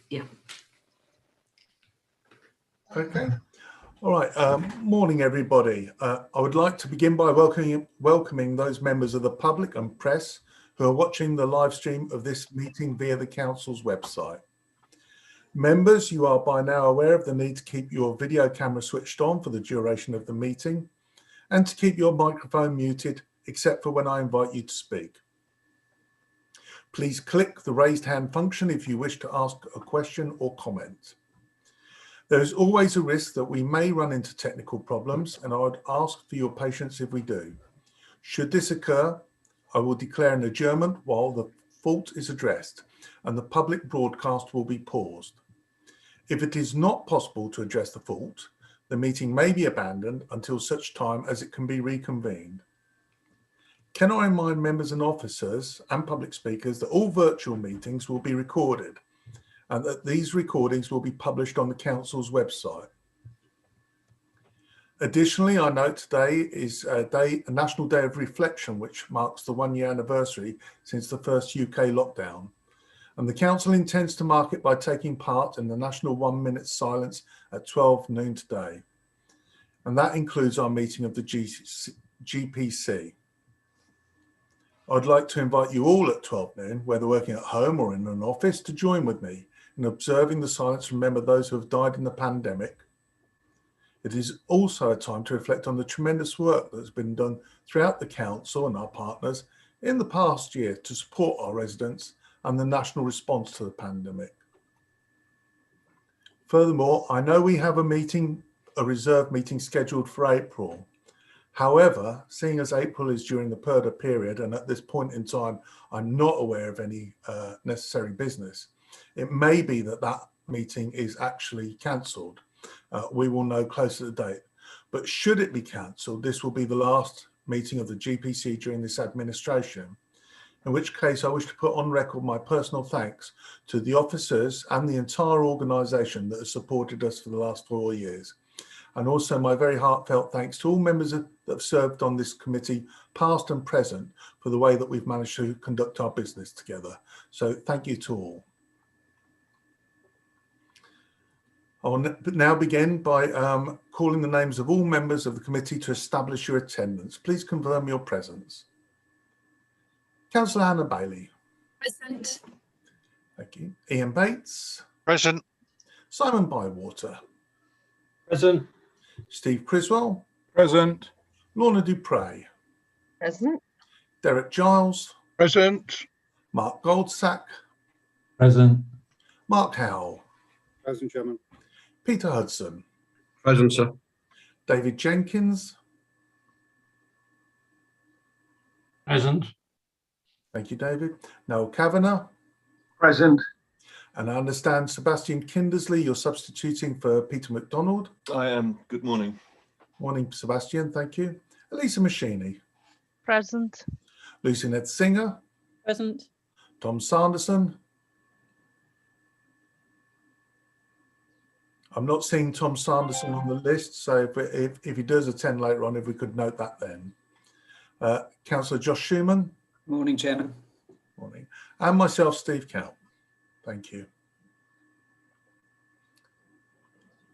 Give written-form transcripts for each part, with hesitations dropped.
Yeah. Okay. All right. Morning, everybody. I would like to begin by welcoming those members of the public and press who are watching the live stream of this meeting via the Council's website. Members, you are by now aware of the need to keep your video camera switched on for the duration of the meeting and to keep your microphone muted, except for when I invite you to speak. Please click the raised hand function if you wish to ask a question or comment. There is always a risk that we may run into technical problems, and I would ask for your patience if we do. Should this occur, I will declare an adjournment while the fault is addressed, and the public broadcast will be paused. If it is not possible to address the fault, the meeting may be abandoned until such time as it can be reconvened. Can I remind members and officers and public speakers that all virtual meetings will be recorded and that these recordings will be published on the Council's website. Additionally, I note today is a National Day of Reflection, which marks the 1-year anniversary since the first UK lockdown. And the Council intends to mark it by taking part in the National 1-minute silence at 12 noon today. And that includes our meeting of the GPC. I'd like to invite you all at 12 noon, whether working at home or in an office, to join with me in observing the silence to remember those who have died in the pandemic. It is also a time to reflect on the tremendous work that has been done throughout the Council and our partners in the past year to support our residents and the national response to the pandemic. Furthermore, I know we have a reserved meeting scheduled for April. However, seeing as April is during the PERDA period, and at this point in time, I'm not aware of any necessary business, it may be that that meeting is actually cancelled. We will know closer to the date. But should it be cancelled, this will be the last meeting of the GPC during this administration, in which case I wish to put on record my personal thanks to the officers and the entire organisation that has supported us for the last 4 years. And also my very heartfelt thanks to all members that have served on this committee, past and present, for the way that we've managed to conduct our business together. So thank you to all. I will now begin by calling the names of all members of the committee to establish your attendance. Please confirm your presence. Councillor Hannah Bailey. Present. Thank you. Ian Bates. Present. Simon Bywater. Present. Steve Criswell. Present. Lorna Dupre. Present. Derek Giles. Present. Mark Goldsack. Present. Mark Howell. Present, Chairman. Peter Hudson. Present, sir. David Jenkins. Present. Thank you, David. Noel Kavanagh. Present. And I understand Sebastian Kindersley, you're substituting for Peter MacDonald. I am. Good morning. Morning, Sebastian. Thank you. Elisa Machini. Present. Lucy Ned Singer. Present. Tom Sanderson. I'm not seeing Tom Sanderson on the list, so if he does attend later on, if we could note that then. Councillor Josh Schumann. Morning, Chairman. Morning. And myself, Steve Count. Thank you.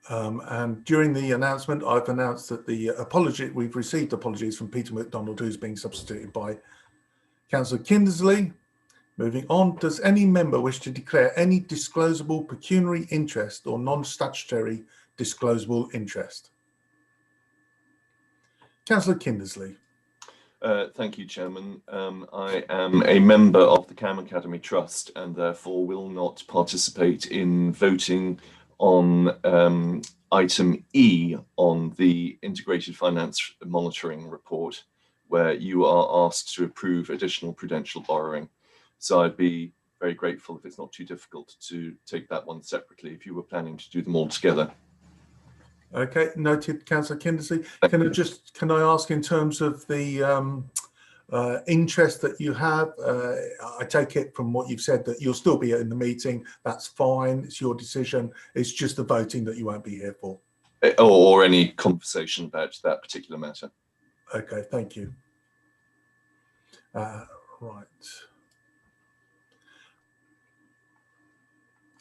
And during the announcement, I've announced that we've received apologies from Peter MacDonald, who's being substituted by Councillor Kindersley. Moving on, does any member wish to declare any disclosable pecuniary interest or non-statutory disclosable interest? Councillor Kindersley. Thank you, Chairman. I am a member of the Cam Academy Trust and therefore will not participate in voting on item E on the Integrated Finance Monitoring Report, where you are asked to approve additional prudential borrowing. So I'd be very grateful if it's not too difficult to take that one separately if you were planning to do them all together. Okay, noted, Councillor Kindersley. Can I ask in terms of the interest that you have, I take it from what you've said that you'll still be in the meeting. That's fine. It's your decision. It's just the voting that you won't be here for. Or any conversation about that particular matter. Okay, thank you. Right.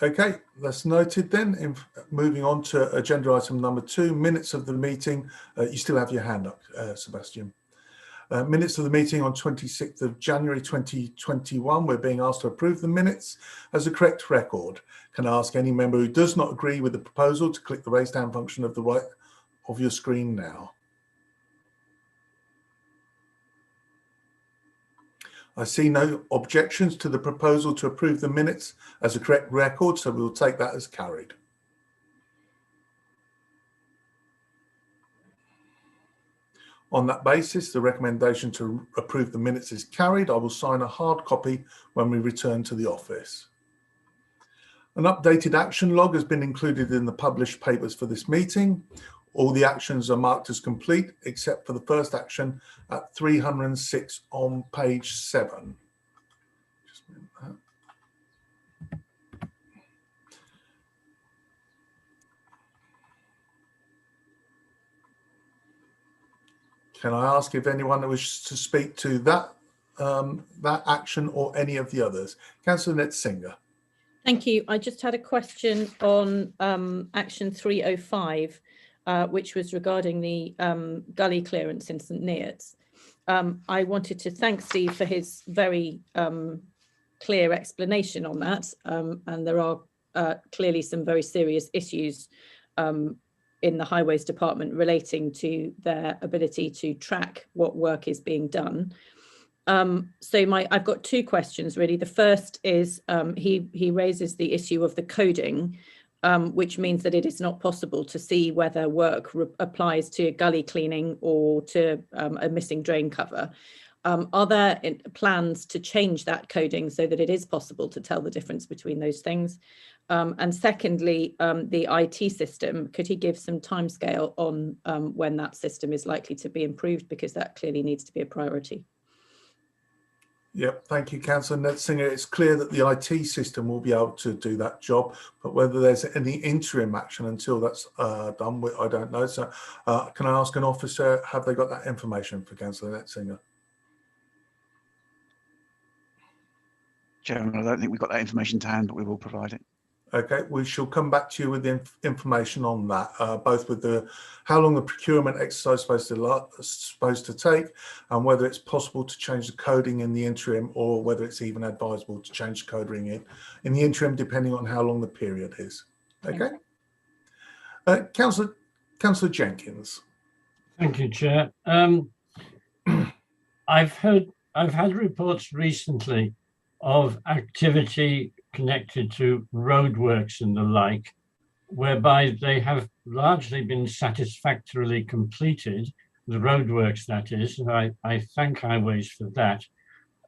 Okay, that's noted then. Moving on to agenda item number 2, minutes of the meeting. You still have your hand up, Sebastian. Minutes of the meeting on 26th of January 2021. We're being asked to approve the minutes as a correct record. Can I ask any member who does not agree with the proposal to click the raise hand function of the right of your screen now? I see no objections to the proposal to approve the minutes as a correct record, so we will take that as carried. On that basis, the recommendation to approve the minutes is carried. I will sign a hard copy when we return to the office. An updated action log has been included in the published papers for this meeting. All the actions are marked as complete, except for the first action at 306 on page 7. Just a minute. Can I ask if anyone wishes to speak to that action or any of the others? Councillor Netzinger. Thank you. I just had a question on action 305, which was regarding the gully clearance in St Neots. I wanted to thank Steve for his very clear explanation on that. And there are clearly some very serious issues in the Highways Department relating to their ability to track what work is being done. So I've got 2 questions really. The first is he raises the issue of the coding, which means that it is not possible to see whether work applies to gully cleaning or to a missing drain cover. Are there plans to change that coding so that it is possible to tell the difference between those things? And secondly, the IT system, could he give some timescale on when that system is likely to be improved, because that clearly needs to be a priority? Yep, thank you, Councillor Netzinger. It's clear that the IT system will be able to do that job, but whether there's any interim action until that's done, I don't know. So can I ask an officer, have they got that information for Councillor Netzinger? Chairman, I don't think we've got that information to hand, but we will provide it. Okay, we shall come back to you with the information on that, both with the how long the procurement exercise is supposed to take, and whether it's possible to change the coding in the interim, or whether it's even advisable to change the coding in the interim, depending on how long the period is. Okay. Councillor Jenkins. Thank you, Chair. I've had reports recently of activity connected to roadworks and the like, whereby they have largely been satisfactorily completed, the roadworks that is. I thank Highways for that.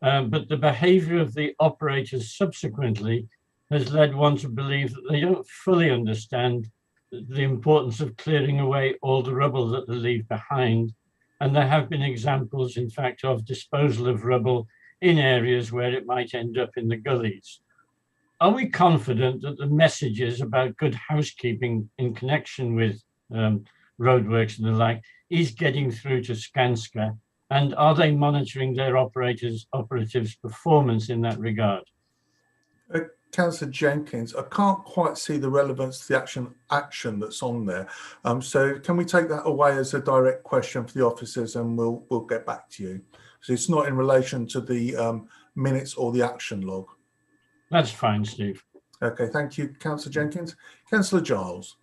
But the behaviour of the operators subsequently has led one to believe that they don't fully understand the importance of clearing away all the rubble that they leave behind. And there have been examples, in fact, of disposal of rubble in areas where it might end up in the gullies. Are we confident that the messages about good housekeeping in connection with roadworks and the like is getting through to Skanska? And are they monitoring their operatives' performance in that regard? Councillor Jenkins, I can't quite see the relevance to the action that's on there. So can we take that away as a direct question for the officers, and we'll get back to you. So it's not in relation to the minutes or the action log. That's fine, Steve. Okay, thank you, Councillor Jenkins. Councillor Giles.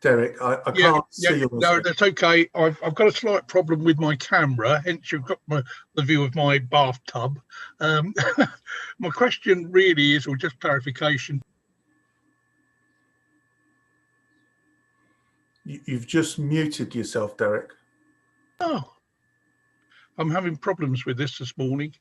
Derek, I can't see you. No, that's okay. I've got a slight problem with my camera, hence you've got the view of my bathtub. My question really is, or just clarification. You've just muted yourself, Derek. Oh, I'm having problems with this morning.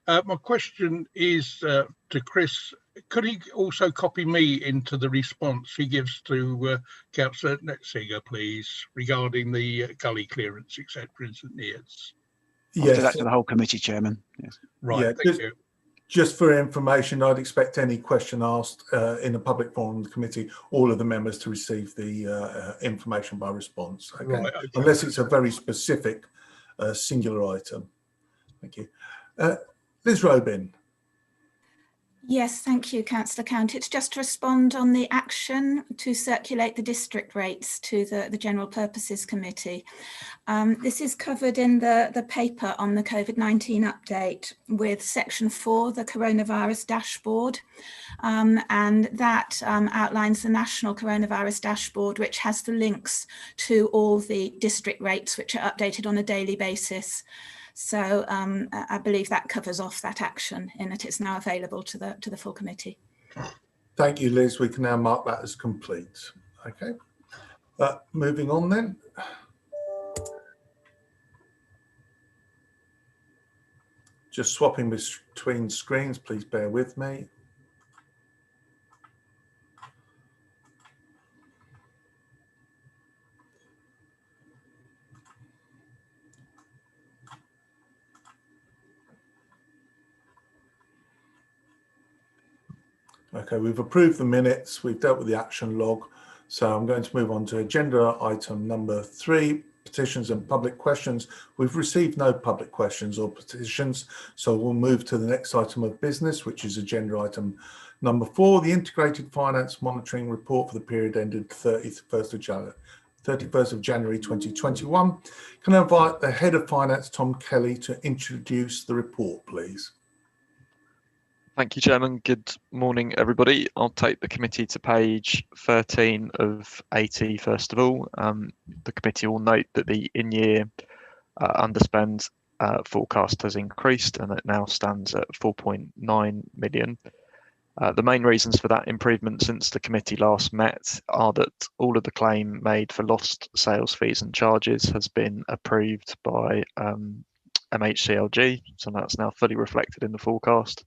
My question is to Chris. Could he also copy me into the response he gives to Councillor Netzinger, please, regarding the gully clearance, etc. in St Neots? I'll do that to the whole committee, Chairman. Yes. Right, Yeah, thank you. Just for information, I'd expect any question asked in a public forum of the committee, all of the members to receive the information by response, okay? Right, okay. Unless it's a very specific singular item. Thank you. Liz Robin. Yes, thank you, Councillor Count. It's just to respond on the action to circulate the district rates to the General Purposes Committee. This is covered in the paper on the COVID-19 update with section 4, the coronavirus dashboard. And that outlines the national coronavirus dashboard, which has the links to all the district rates, which are updated on a daily basis. So I believe that covers off that action in that it's now available to the full committee. Thank you, Liz. We can now mark that as complete. Okay. Moving on then. Just swapping between screens, please bear with me. Okay, we've approved the minutes, we've dealt with the action log, so I'm going to move on to agenda item number 3, petitions and public questions. We've received no public questions or petitions, so we'll move to the next item of business, which is agenda item number 4, the Integrated Finance Monitoring Report for the period ended 31st of January 2021. Can I invite the Head of Finance, Tom Kelly, to introduce the report, please? Thank you, Chairman. Good morning, everybody. I'll take the committee to page 13 of 80 first of all. The committee will note that the in-year underspend forecast has increased and it now stands at 4.9 million. The main reasons for that improvement since the committee last met are that all of the claim made for lost sales fees and charges has been approved by MHCLG, so that's now fully reflected in the forecast.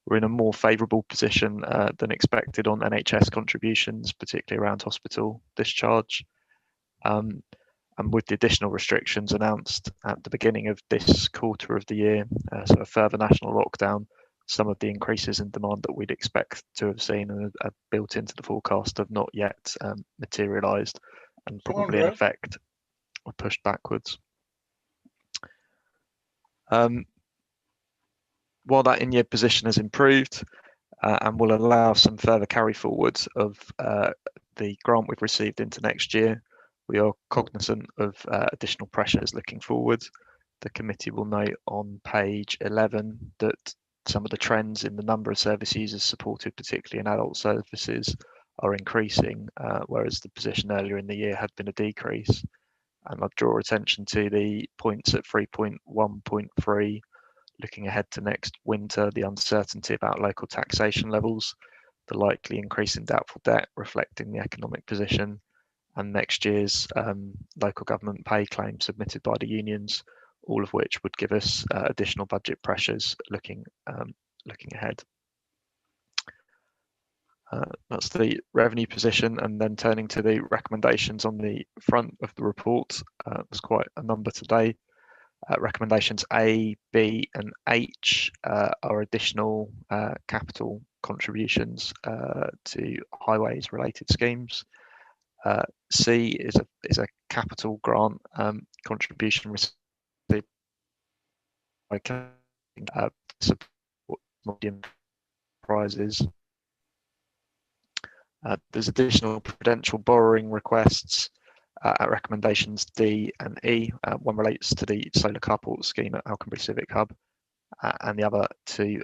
We're in a more favourable position than expected on NHS contributions, particularly around hospital discharge. And with the additional restrictions announced at the beginning of this quarter of the year, so a further national lockdown, some of the increases in demand that we'd expect to have seen and are built into the forecast have not yet materialised and probably in effect are pushed backwards. While that in-year position has improved and will allow some further carry forwards of the grant we've received into next year, we are cognizant of additional pressures looking forward. The committee will note on page 11 that some of the trends in the number of service users supported, particularly in adult services, are increasing, whereas the position earlier in the year had been a decrease. And I'd draw attention to the points at 3.1.3, looking ahead to next winter, the uncertainty about local taxation levels, the likely increase in doubtful debt reflecting the economic position, and next year's local government pay claim submitted by the unions, all of which would give us additional budget pressures looking ahead. That's the revenue position, and then turning to the recommendations on the front of the report. There's quite a number today. Recommendations A, B and H are additional capital contributions to highways related schemes. C is a capital grant contribution received by support medium enterprises. There's additional prudential borrowing requests at recommendations D and E. One relates to the solar carport scheme at Alconbury Civic Hub, and the other two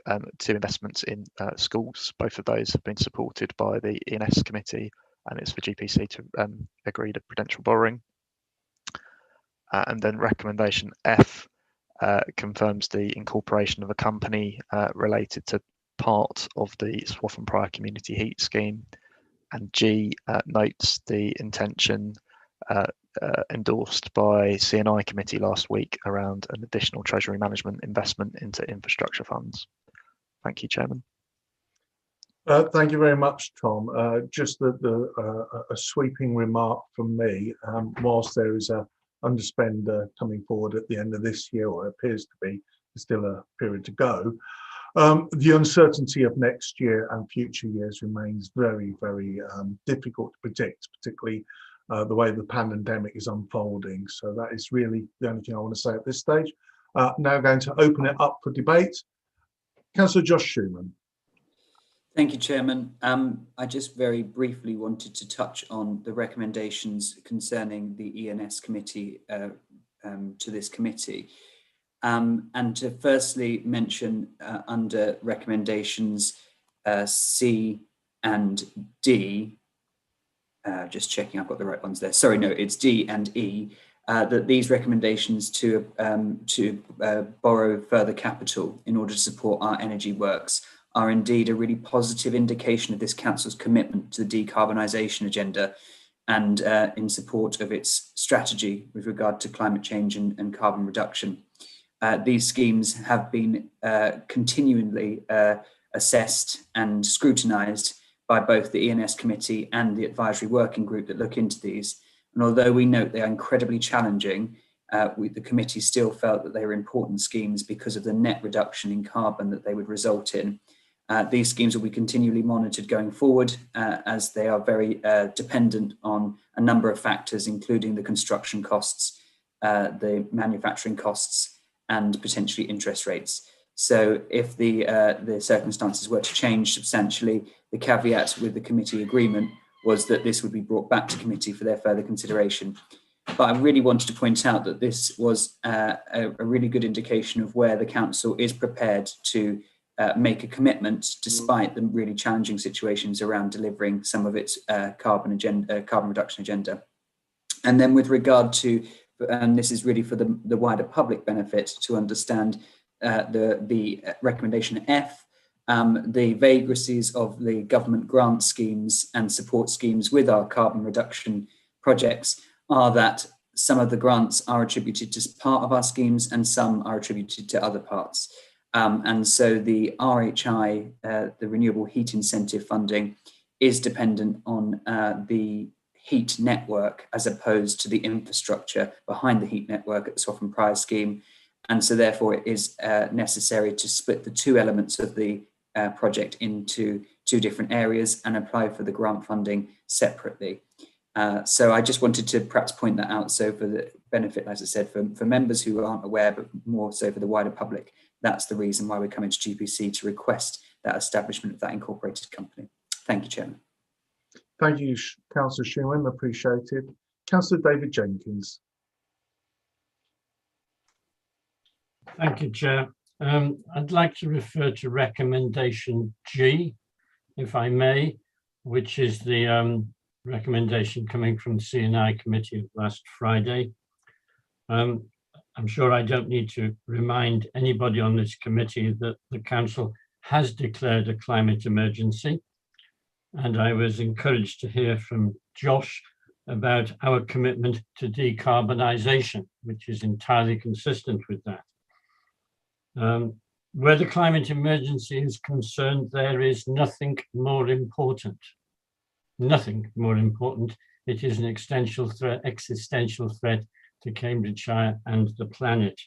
investments in schools. Both of those have been supported by the E&S committee, and it's for GPC to agree to prudential borrowing. And then recommendation F confirms the incorporation of a company related to part of the Swaffham Prior Community Heat Scheme, and G notes the intention endorsed by C&I committee last week around an additional treasury management investment into infrastructure funds. Thank you, Chairman. Thank you very much, Tom. Just a sweeping remark from me. Whilst there is a underspend coming forward at the end of this year, or appears to be, there's still a period to go. The uncertainty of next year and future years remains very, very difficult to predict, particularly the way the pandemic is unfolding. So that is really the only thing I want to say at this stage. Now going to open it up for debate. Councillor Josh Schumann. Thank you, Chairman. I just very briefly wanted to touch on the recommendations concerning the ENS committee to this committee. And to firstly mention under recommendations C and D, just checking I've got the right ones there. Sorry, no, it's D and E, that these recommendations to borrow further capital in order to support our energy works are indeed a really positive indication of this council's commitment to the decarbonisation agenda and in support of its strategy with regard to climate change and carbon reduction. These schemes have been continually assessed and scrutinised by both the ENS committee and the advisory working group that look into these. And although we note they are incredibly challenging, the committee still felt that they were important schemes because of the net reduction in carbon that they would result in. These schemes will be continually monitored going forward as they are very dependent on a number of factors, including the construction costs, the manufacturing costs, and potentially interest rates. So if the circumstances were to change substantially, the caveat with the committee agreement was that this would be brought back to committee for their further consideration. But I really wanted to point out that this was a really good indication of where the council is prepared to make a commitment despite the really challenging situations around delivering some of its carbon reduction agenda. And then with regard to, and this is really for the wider public benefit to understand the recommendation F, the vagaries of the government grant schemes and support schemes with our carbon reduction projects are that some of the grants are attributed to part of our schemes and some are attributed to other parts. And so the RHI, the Renewable Heat Incentive funding, is dependent on the heat network as opposed to the infrastructure behind the heat network at the Swaffham Prior scheme. And so therefore it is necessary to split the two elements of the project into two different areas and apply for the grant funding separately. So I just wanted to perhaps point that out. So for the benefit, as I said, for members who aren't aware, but more so for the wider public, that's the reason why we're coming to GPC to request that establishment of that incorporated company. Thank you, Chairman. Thank you, Councillor Schumann, appreciated. Councillor David Jenkins. Thank you, Chair. I'd like to refer to recommendation G, if I may, which is the recommendation coming from the C&I committee last Friday. I'm sure I don't need to remind anybody on this committee that the council has declared a climate emergency. And I was encouraged to hear from Josh about our commitment to decarbonisation, which is entirely consistent with that. Where the climate emergency is concerned, there is nothing more important. Nothing more important. It is an existential threat to Cambridgeshire and the planet.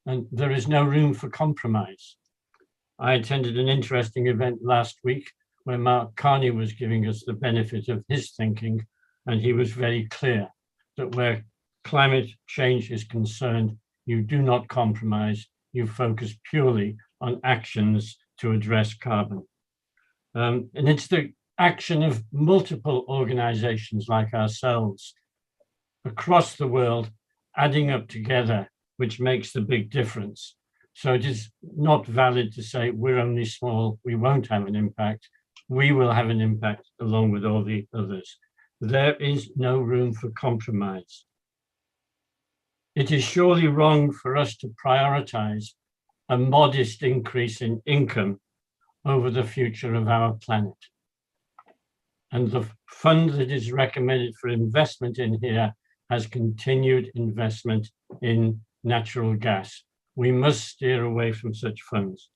And there is no room for compromise. I attended an interesting event last week where Mark Carney was giving us the benefit of his thinking, and he was very clear that where climate change is concerned, you do not compromise, you focus purely on actions to address carbon. And it's the action of multiple organizations like ourselves across the world adding up together which makes the big difference. So it is not valid to say we're only small, we won't have an impact. We will have an impact along with all the others. There is no room for compromise. It is surely wrong for us to prioritize a modest increase in income over the future of our planet. And the fund that is recommended for investment in here has continued investment in natural gas. We must steer away from such funds.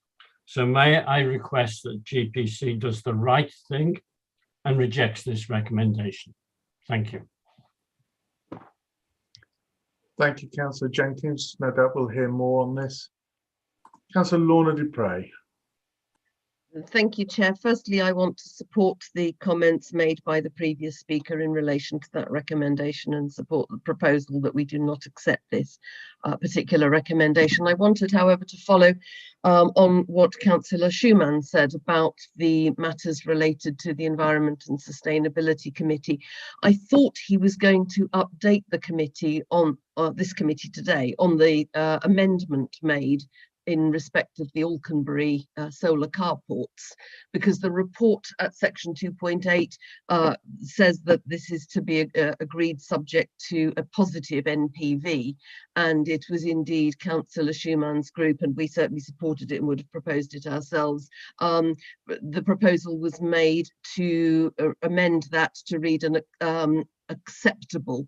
So may I request that GPC does the right thing and rejects this recommendation. Thank you. Thank you, Councillor Jenkins. No doubt we'll hear more on this. Councillor Lorna Dupre. Thank you, Chair. Firstly, I want to support the comments made by the previous speaker in relation to that recommendation and support the proposal that we do not accept this particular recommendation. I wanted, however, to follow on what Councillor Schumann said about the matters related to the Environment and Sustainability Committee. I thought he was going to update the committee on this committee today on the amendment made in respect of the Alconbury solar carports, because the report at section 2.8 says that this is to be agreed subject to a positive NPV, and it was indeed Councillor Schumann's group, and we certainly supported it and would have proposed it ourselves. The proposal was made to amend that to read an acceptable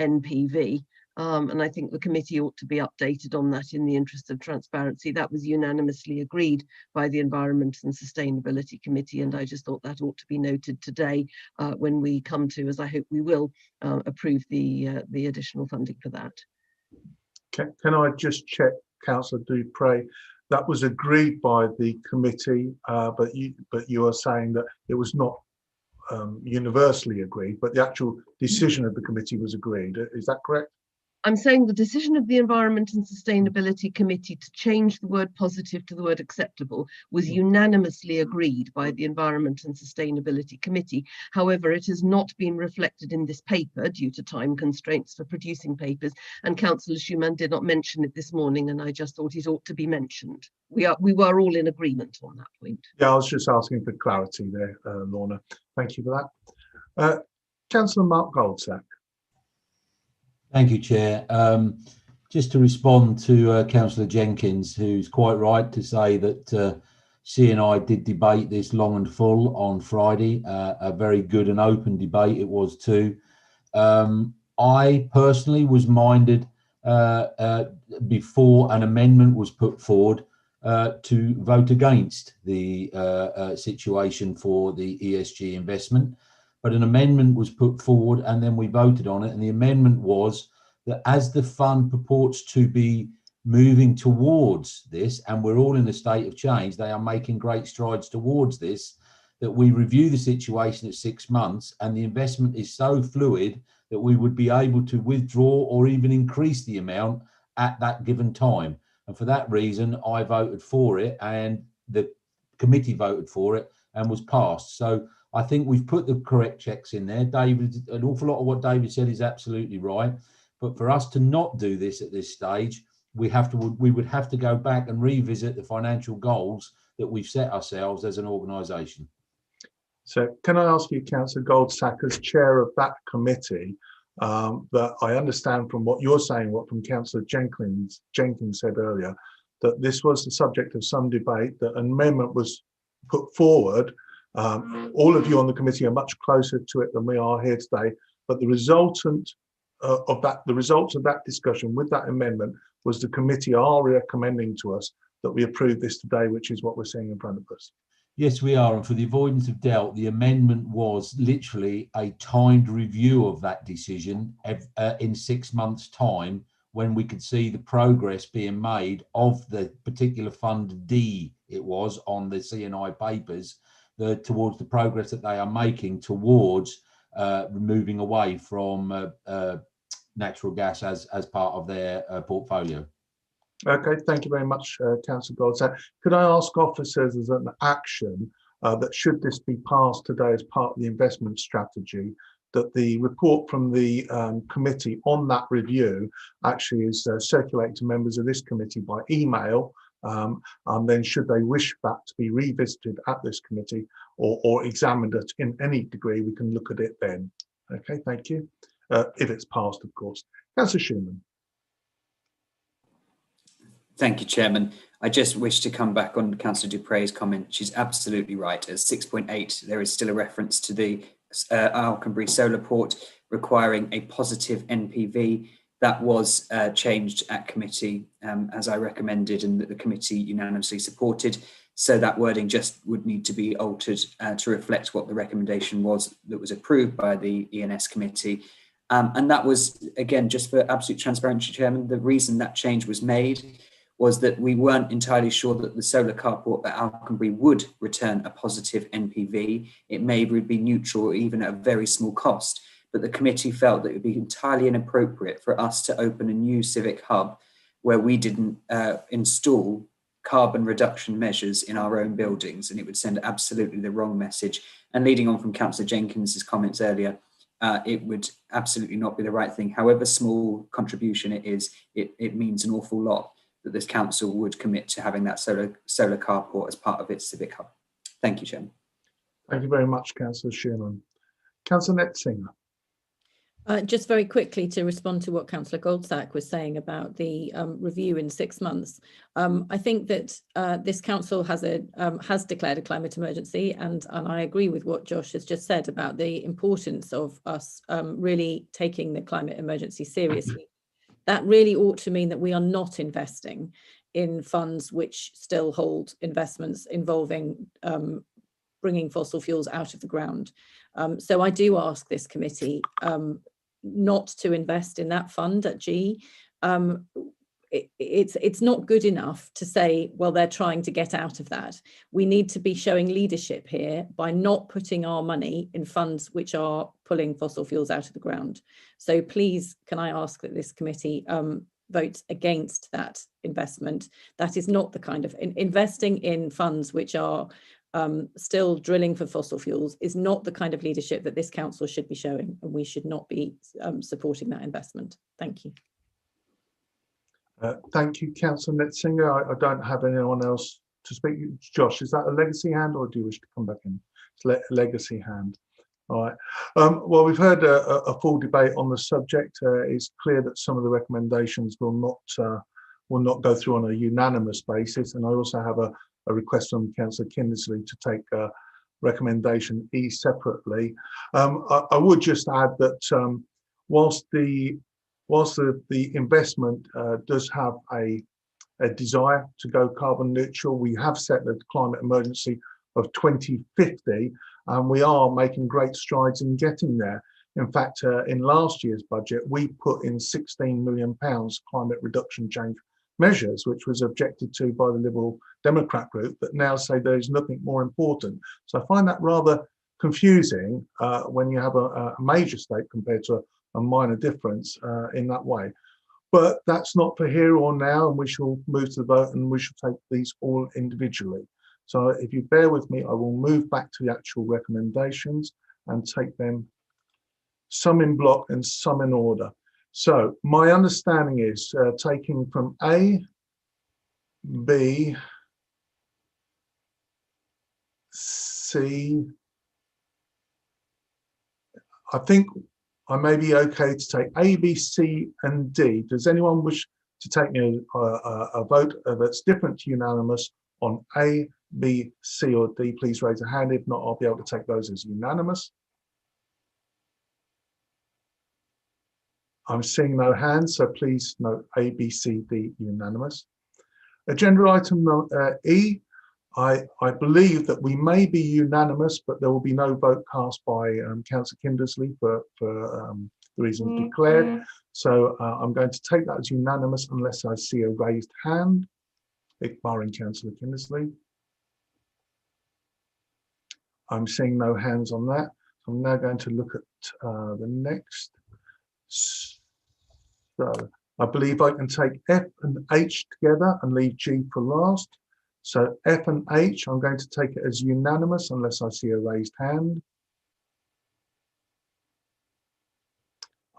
NPV. And I think the committee ought to be updated on that in the interest of transparency. That was unanimously agreed by the Environment and Sustainability Committee, and I just thought that ought to be noted today when we come to, as I hope we will, approve the additional funding for that. Can I just check, Councillor Dupre, that was agreed by the committee, but you are saying that it was not universally agreed, but the actual decision of the committee was agreed. Is that correct? I'm saying the decision of the Environment and Sustainability Committee to change the word positive to the word acceptable was unanimously agreed by the Environment and Sustainability Committee. However, it has not been reflected in this paper due to time constraints for producing papers, and Councillor Schumann did not mention it this morning, and I just thought it ought to be mentioned. We were all in agreement on that point. Yeah, I was just asking for clarity there, Lorna. Thank you for that. Councillor Mark Goldsack. Thank you, Chair. Just to respond to Councillor Jenkins, who's quite right to say that C&I did debate this long and full on Friday. A very good and open debate it was too. I personally was minded before an amendment was put forward to vote against the situation for the ESG investment. But an amendment was put forward and then we voted on it. And the amendment was that as the fund purports to be moving towards this, and we're all in a state of change, they are making great strides towards this, that we review the situation at 6 months, and the investment is so fluid that we would be able to withdraw or even increase the amount at that given time. And for that reason, I voted for it and the committee voted for it and was passed. So I think we've put the correct checks in there. David, an awful lot of what David said is absolutely right. But for us to not do this at this stage, we would have to go back and revisit the financial goals that we've set ourselves as an organisation. So can I ask you, Councillor Goldsack, as chair of that committee, that I understand from what you're saying, what from Councillor Jenkins said earlier, that this was the subject of some debate, that an amendment was put forward. All of you on the committee are much closer to it than we are here today, but the resultant of that discussion with that amendment was the committee are recommending to us that we approve this today, which is what we're seeing in front of us. Yes, we are. And for the avoidance of doubt, the amendment was literally a timed review of that decision in 6 months' time, when we could see the progress being made of the particular Fund D it was on the C&I papers, towards the progress that they are making towards moving away from natural gas as part of their portfolio. Okay, thank you very much, Councillor Goldsack. Could I ask officers as an action that should this be passed today as part of the investment strategy, that the report from the committee on that review actually is circulated to members of this committee by email, and then should they wish that to be revisited at this committee or examined at in any degree, we can look at it then. Okay, thank you. If it's passed, of course. Councillor Schumann. Thank you, Chairman. I just wish to come back on Councillor Dupre's comment. She's absolutely right. At 6.8, there is still a reference to the Alconbury solar port requiring a positive NPV. That was changed at committee as I recommended, and that the committee unanimously supported. So that wording just would need to be altered to reflect what the recommendation was that was approved by the ENS committee. And that was, again, just for absolute transparency, Chairman, the reason that change was made was that we weren't entirely sure that the solar carport at Alconbury would return a positive NPV. It may be neutral or even at a very small cost, but the committee felt that it would be entirely inappropriate for us to open a new civic hub where we didn't install carbon reduction measures in our own buildings, and it would send absolutely the wrong message. And leading on from Councillor Jenkins's comments earlier, it would absolutely not be the right thing. However small contribution it is, it means an awful lot that this council would commit to having that solar carport as part of its civic hub. Thank you, Chairman. Thank you very much, Councillor Shearman. Councillor Netzinger. Just very quickly to respond to what Councillor Goldsack was saying about the review in 6 months. I think that this council has declared a climate emergency, and I agree with what Josh has just said about the importance of us really taking the climate emergency seriously. That really ought to mean that we are not investing in funds which still hold investments involving bringing fossil fuels out of the ground. So I do ask this committee not to invest in that fund at G. It's not good enough to say, well, they're trying to get out of that. We need to be showing leadership here by not putting our money in funds which are pulling fossil fuels out of the ground. So please, can I ask that this committee votes against that investment? That is not the kind of investing in funds which are still drilling for fossil fuels is not the kind of leadership that this council should be showing, and we should not be supporting that investment. Thank you. Thank you, Councillor Netzinger. I don't have anyone else to speak. Josh, is that a legacy hand, or do you wish to come back in? It's legacy hand. All right. Well, we've heard a full debate on the subject. It's clear that some of the recommendations will not go through on a unanimous basis, and I also have a request from Councillor Kindersley to take recommendation E separately. I would just add that whilst the investment does have a desire to go carbon neutral, we have set the climate emergency of 2050, and we are making great strides in getting there. In fact, in last year's budget, we put in £16 million climate reduction change measures, which was objected to by the Liberal Democrat group, that now say there is nothing more important. So I find that rather confusing when you have a major stake compared to a minor difference in that way. But that's not for here or now, and we shall move to the vote, and we shall take these all individually. So if you bear with me, I will move back to the actual recommendations and take them some in block and some in order. So my understanding is taking from A, B, C. I think I may be okay to take A, B, C, and D. Does anyone wish to take a vote that's different to unanimous on A, B, C, or D? Please raise a hand. If not, I'll be able to take those as unanimous. I'm seeing no hands, so please note A, B, C, D, unanimous. Agenda item E, I believe that we may be unanimous, but there will be no vote cast by Councillor Kindersley for the reasons declared. So I'm going to take that as unanimous unless I see a raised hand, barring Councillor Kindersley. I'm seeing no hands on that. So I'm now going to look at the next. So I believe I can take F and H together and leave G for last. So F and H, I'm going to take it as unanimous unless I see a raised hand.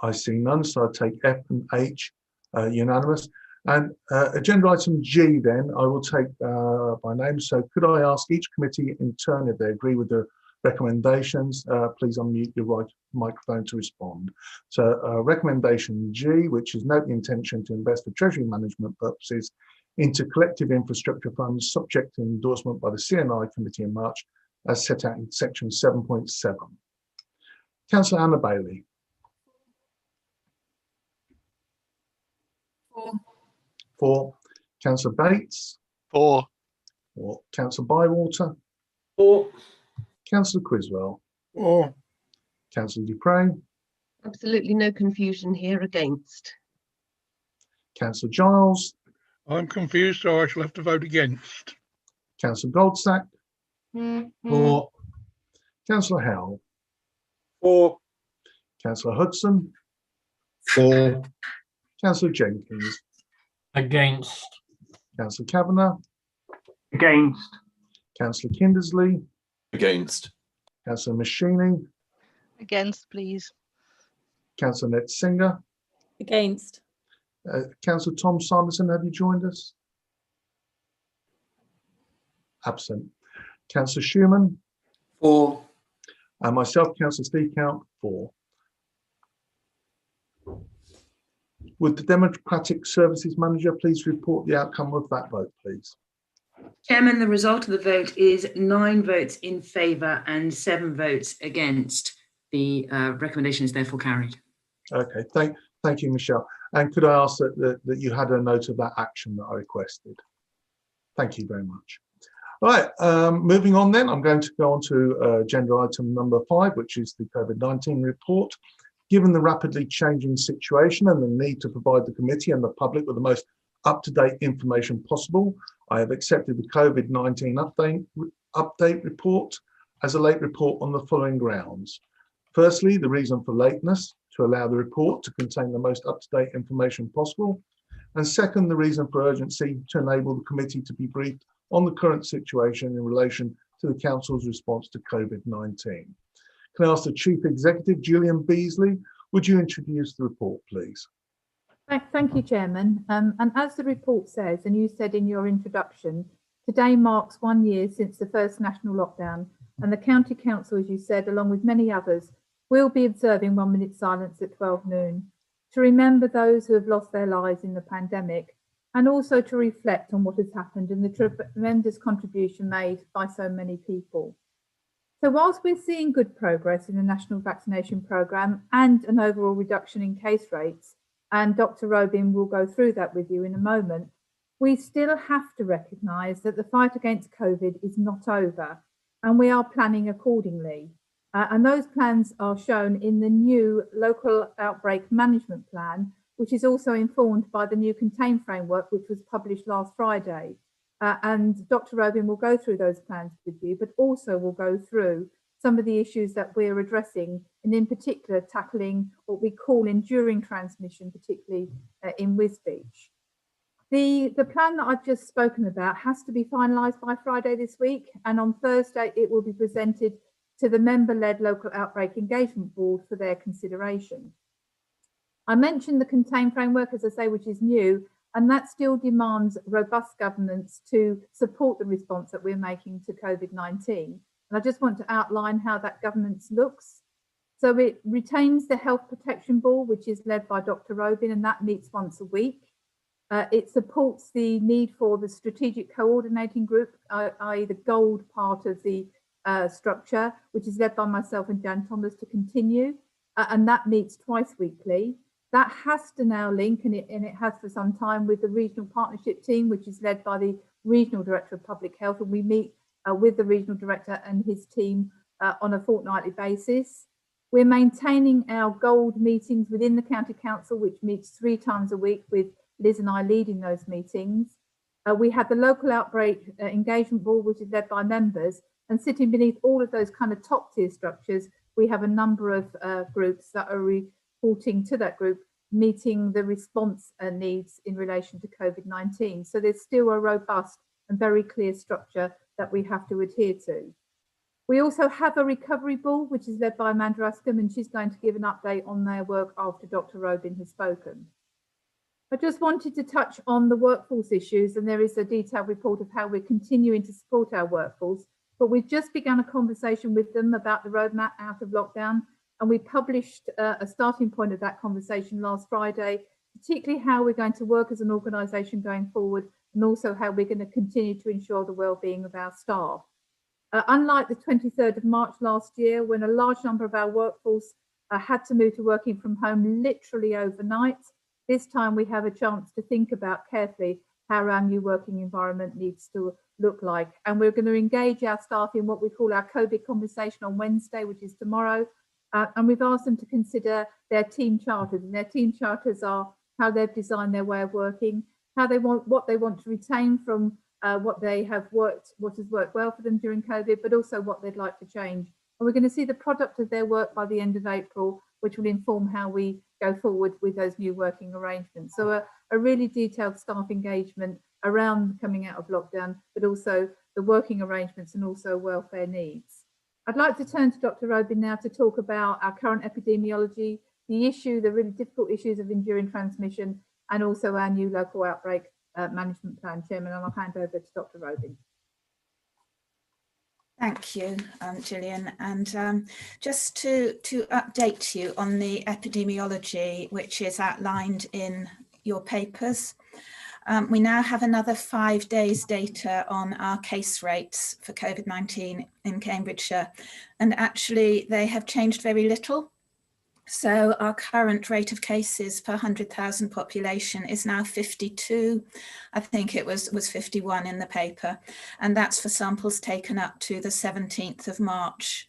I see none, so I'll take F and H unanimous. And agenda item G then, I will take by name. So could I ask each committee in turn if they agree with the recommendations? Please unmute your right microphone to respond. So recommendation G, which is note the intention to invest for treasury management purposes into collective infrastructure funds subject to endorsement by the CNI committee in March as set out in section 7.7. Councillor Anna Bailey. 4. Councillor Bates. 4. Councillor Bywater. 4. Councillor Criswell. 4. Councillor Dupre. Absolutely no confusion here, against. Councillor Giles. I'm confused, so I shall have to vote against. Councillor Goldsack, For. Councillor Howell, For. Councillor Hudson, For. Councillor Jenkins, Against. Councillor Kavanagh, Against. Councillor Kindersley, Against. Councillor Machini, Against, please. Councillor Netsinger, Against. Councillor Tom Simonson, have you joined us? Absent. Councillor Schumann, For. and myself, Councillor Steve Count, for. Would the Democratic Services Manager please report the outcome of that vote, please? Chairman, the result of the vote is 9 votes in favour and 7 votes against. The recommendation is therefore carried. Okay, thank you, Michelle. And could I ask that you had a note of that action that I requested? Thank you very much. All right, moving on then, I'm going to go on to agenda item number 5, which is the COVID-19 report. Given the rapidly changing situation and the need to provide the committee and the public with the most up-to-date information possible, I have accepted the COVID-19 update report as a late report on the following grounds. Firstly, the reason for lateness, to allow the report to contain the most up-to-date information possible. And second, the reason for urgency, to enable the committee to be briefed on the current situation in relation to the Council's response to COVID-19. Can I ask the Chief Executive, Julian Beasley, would you introduce the report, please? Thank you, Chairman. And as the report says, and you said in your introduction, today marks 1 year since the first national lockdown, and the County Council, as you said, along with many others, will be observing 1 minute silence at 12 noon to remember those who have lost their lives in the pandemic, and also to reflect on what has happened and the tremendous contribution made by so many people. So whilst we're seeing good progress in the national vaccination programme and an overall reduction in case rates, and Dr. Robin will go through that with you in a moment, we still have to recognise that the fight against COVID is not over, and we are planning accordingly. And those plans are shown in the new local outbreak management plan, which is also informed by the new contain framework, which was published last Friday. And Dr. Robin will go through those plans with you, but also will go through some of the issues that we're addressing, and in particular tackling what we call enduring transmission, particularly in Wisbech. The plan that I've just spoken about has to be finalised by Friday this week, and on Thursday it will be presented to the member-led local outbreak engagement board for their consideration. I mentioned the contain framework, as I say, which is new, and that still demands robust governance to support the response that we're making to COVID-19. And I just want to outline how that governance looks. So it retains the Health Protection Board, which is led by Dr. Robin, and that meets once a week. It supports the need for the strategic coordinating group, i.e. the gold part of the structure, which is led by myself and Jan Thomas, to continue, and that meets twice weekly. That has to now link, and it has for some time, with the regional partnership team, which is led by the Regional Director of Public Health, and we meet with the Regional Director and his team on a fortnightly basis. We're maintaining our gold meetings within the County Council, which meets 3 times a week, with Liz and I leading those meetings. We have the Local Outbreak Engagement Board, which is led by members, and sitting beneath all of those kind of top tier structures, we have a number of groups that are reporting to that group, meeting the response needs in relation to COVID-19. So there's still a robust and very clear structure that we have to adhere to. We also have a recovery board, which is led by Amanda Ascombe, and she's going to give an update on their work after Dr. Robin has spoken. I just wanted to touch on the workforce issues, and there is a detailed report of how we're continuing to support our workforce, but we've just begun a conversation with them about the roadmap out of lockdown, and we published a starting point of that conversation last Friday, particularly how we're going to work as an organisation going forward, and also how we're going to continue to ensure the well-being of our staff. Unlike the 23rd of March last year, when a large number of our workforce had to move to working from home literally overnight, this time we have a chance to think about carefully how our new working environment needs to look like. And we're going to engage our staff in what we call our COVID conversation on Wednesday, which is tomorrow. And we've asked them to consider their team charters, and their team charters are how they've designed their way of working. what they want to retain from what has worked well for them during COVID, but also what they'd like to change. And we're going to see the product of their work by the end of April, which will inform how we go forward with those new working arrangements. So a really detailed staff engagement around coming out of lockdown, but also the working arrangements and also welfare needs. I'd like to turn to Dr. Robin now to talk about our current epidemiology, the really difficult issues of enduring transmission, and also our new local outbreak management plan. Chairman, and I'll hand over to Dr. Robin. Thank you, Gillian. And just to update you on the epidemiology, which is outlined in your papers, we now have another 5 days data on our case rates for COVID-19 in Cambridgeshire, and actually they have changed very little. So our current rate of cases per 100,000 population is now 52. I think it was 51 in the paper, and that's for samples taken up to the 17th of March.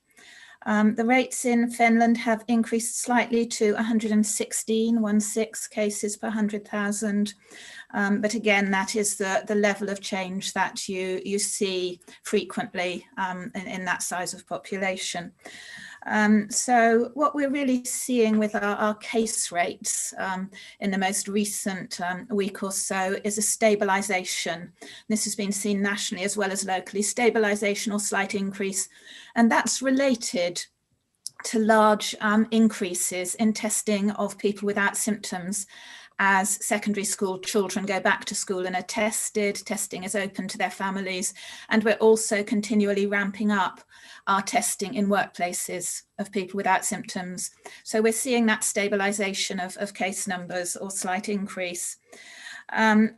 The rates in Finland have increased slightly to 116 cases per 100,000. But again, that is the level of change that you see frequently in that size of population. So what we're really seeing with our case rates in the most recent week or so is a stabilisation. This has been seen nationally as well as locally, stabilisation or slight increase. And that's related to large increases in testing of people without symptoms as secondary school children go back to school and are tested. Testing is open to their families, and we're also continually ramping up our testing in workplaces of people without symptoms. So we're seeing that stabilisation of case numbers or slight increase.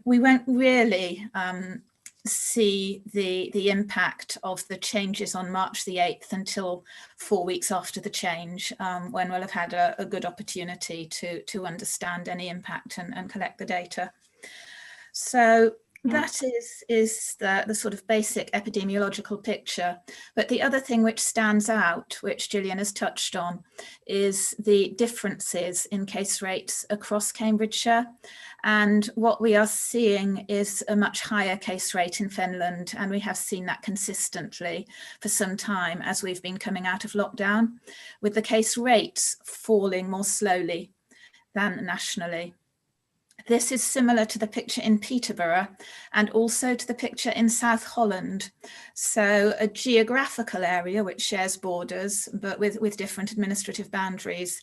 We won't really see the impact of the changes on March the 8th until 4 weeks after the change, when we'll have had a good opportunity to understand any impact and collect the data. So that is the sort of basic epidemiological picture. But the other thing which stands out, which Gillian has touched on, is the differences in case rates across Cambridgeshire. And what we are seeing is a much higher case rate in Finland, and we have seen that consistently for some time as we've been coming out of lockdown, with the case rates falling more slowly than nationally. This is similar to the picture in Peterborough and also to the picture in South Holland. So a geographical area which shares borders, but with different administrative boundaries.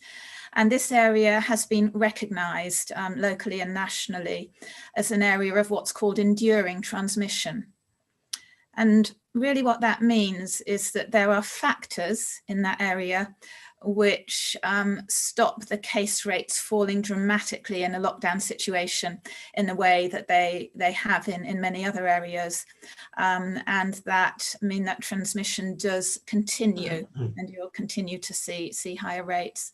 And this area has been recognised locally and nationally as an area of what's called enduring transmission. And really what that means is that there are factors in that area which stop the case rates falling dramatically in a lockdown situation in the way that they have in many other areas. And that mean that transmission does continue, and you'll continue to see higher rates.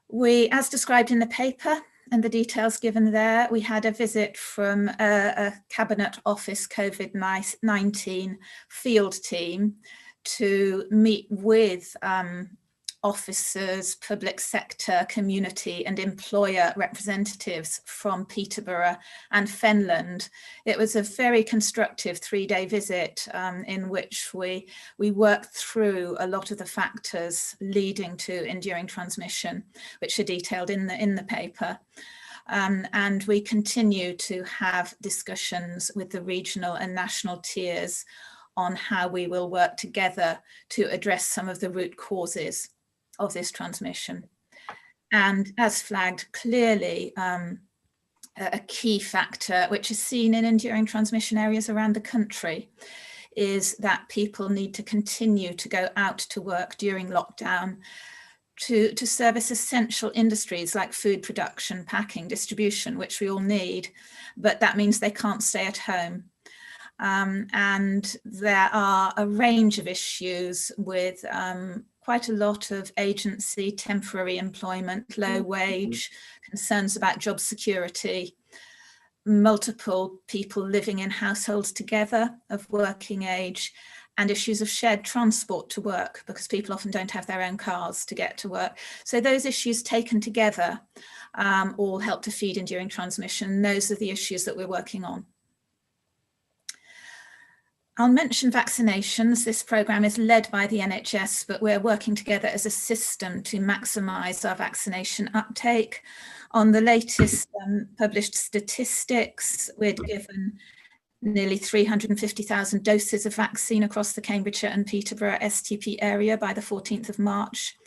We, as described in the paper and the details given there, we had a visit from a Cabinet Office COVID-19 field team to meet with officers, public sector, community and employer representatives from Peterborough and Finland. It was a very constructive 3-day visit in which we worked through a lot of the factors leading to enduring transmission, which are detailed in the paper. And we continue to have discussions with the regional and national tiers on how we will work together to address some of the root causes of this transmission. And as flagged, clearly a key factor which is seen in enduring transmission areas around the country is that people need to continue to go out to work during lockdown to service essential industries like food production, packing, distribution, which we all need, but that means they can't stay at home. And there are a range of issues with quite a lot of agency, temporary employment, low wage, concerns about job security, multiple people living in households together of working age, and issues of shared transport to work because people often don't have their own cars to get to work. So those issues taken together all help to feed enduring transmission. Those are the issues that we're working on. I'll mention vaccinations. This programme is led by the NHS, but we're working together as a system to maximise our vaccination uptake. On the latest published statistics, we'd given nearly 350,000 doses of vaccine across the Cambridgeshire and Peterborough STP area by the 14th of March.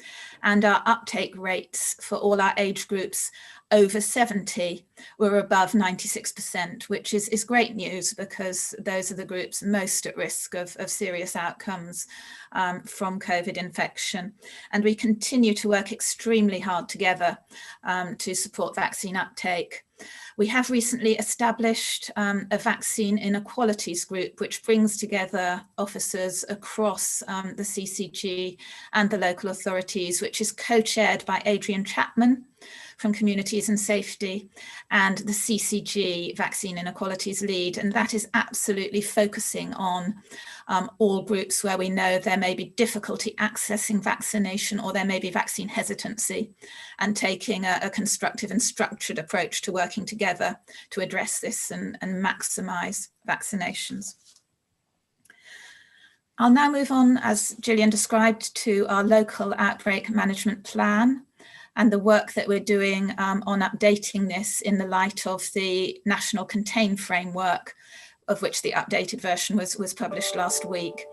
And our uptake rates for all our age groups over 70 were above 96%, which is great news, because those are the groups most at risk of serious outcomes from COVID infection. And we continue to work extremely hard together to support vaccine uptake. We have recently established a vaccine inequalities group, which brings together officers across the CCG and the local authorities, which is co-chaired by Adrian Chapman from Communities and Safety and the CCG Vaccine Inequalities Lead. And that is absolutely focusing on all groups where we know there may be difficulty accessing vaccination or there may be vaccine hesitancy, and taking a constructive and structured approach to working together to address this and maximise vaccinations. I'll now move on, as Gillian described, to our local outbreak management plan and the work that we're doing on updating this in the light of the National Contain Framework, of which the updated version was published last week.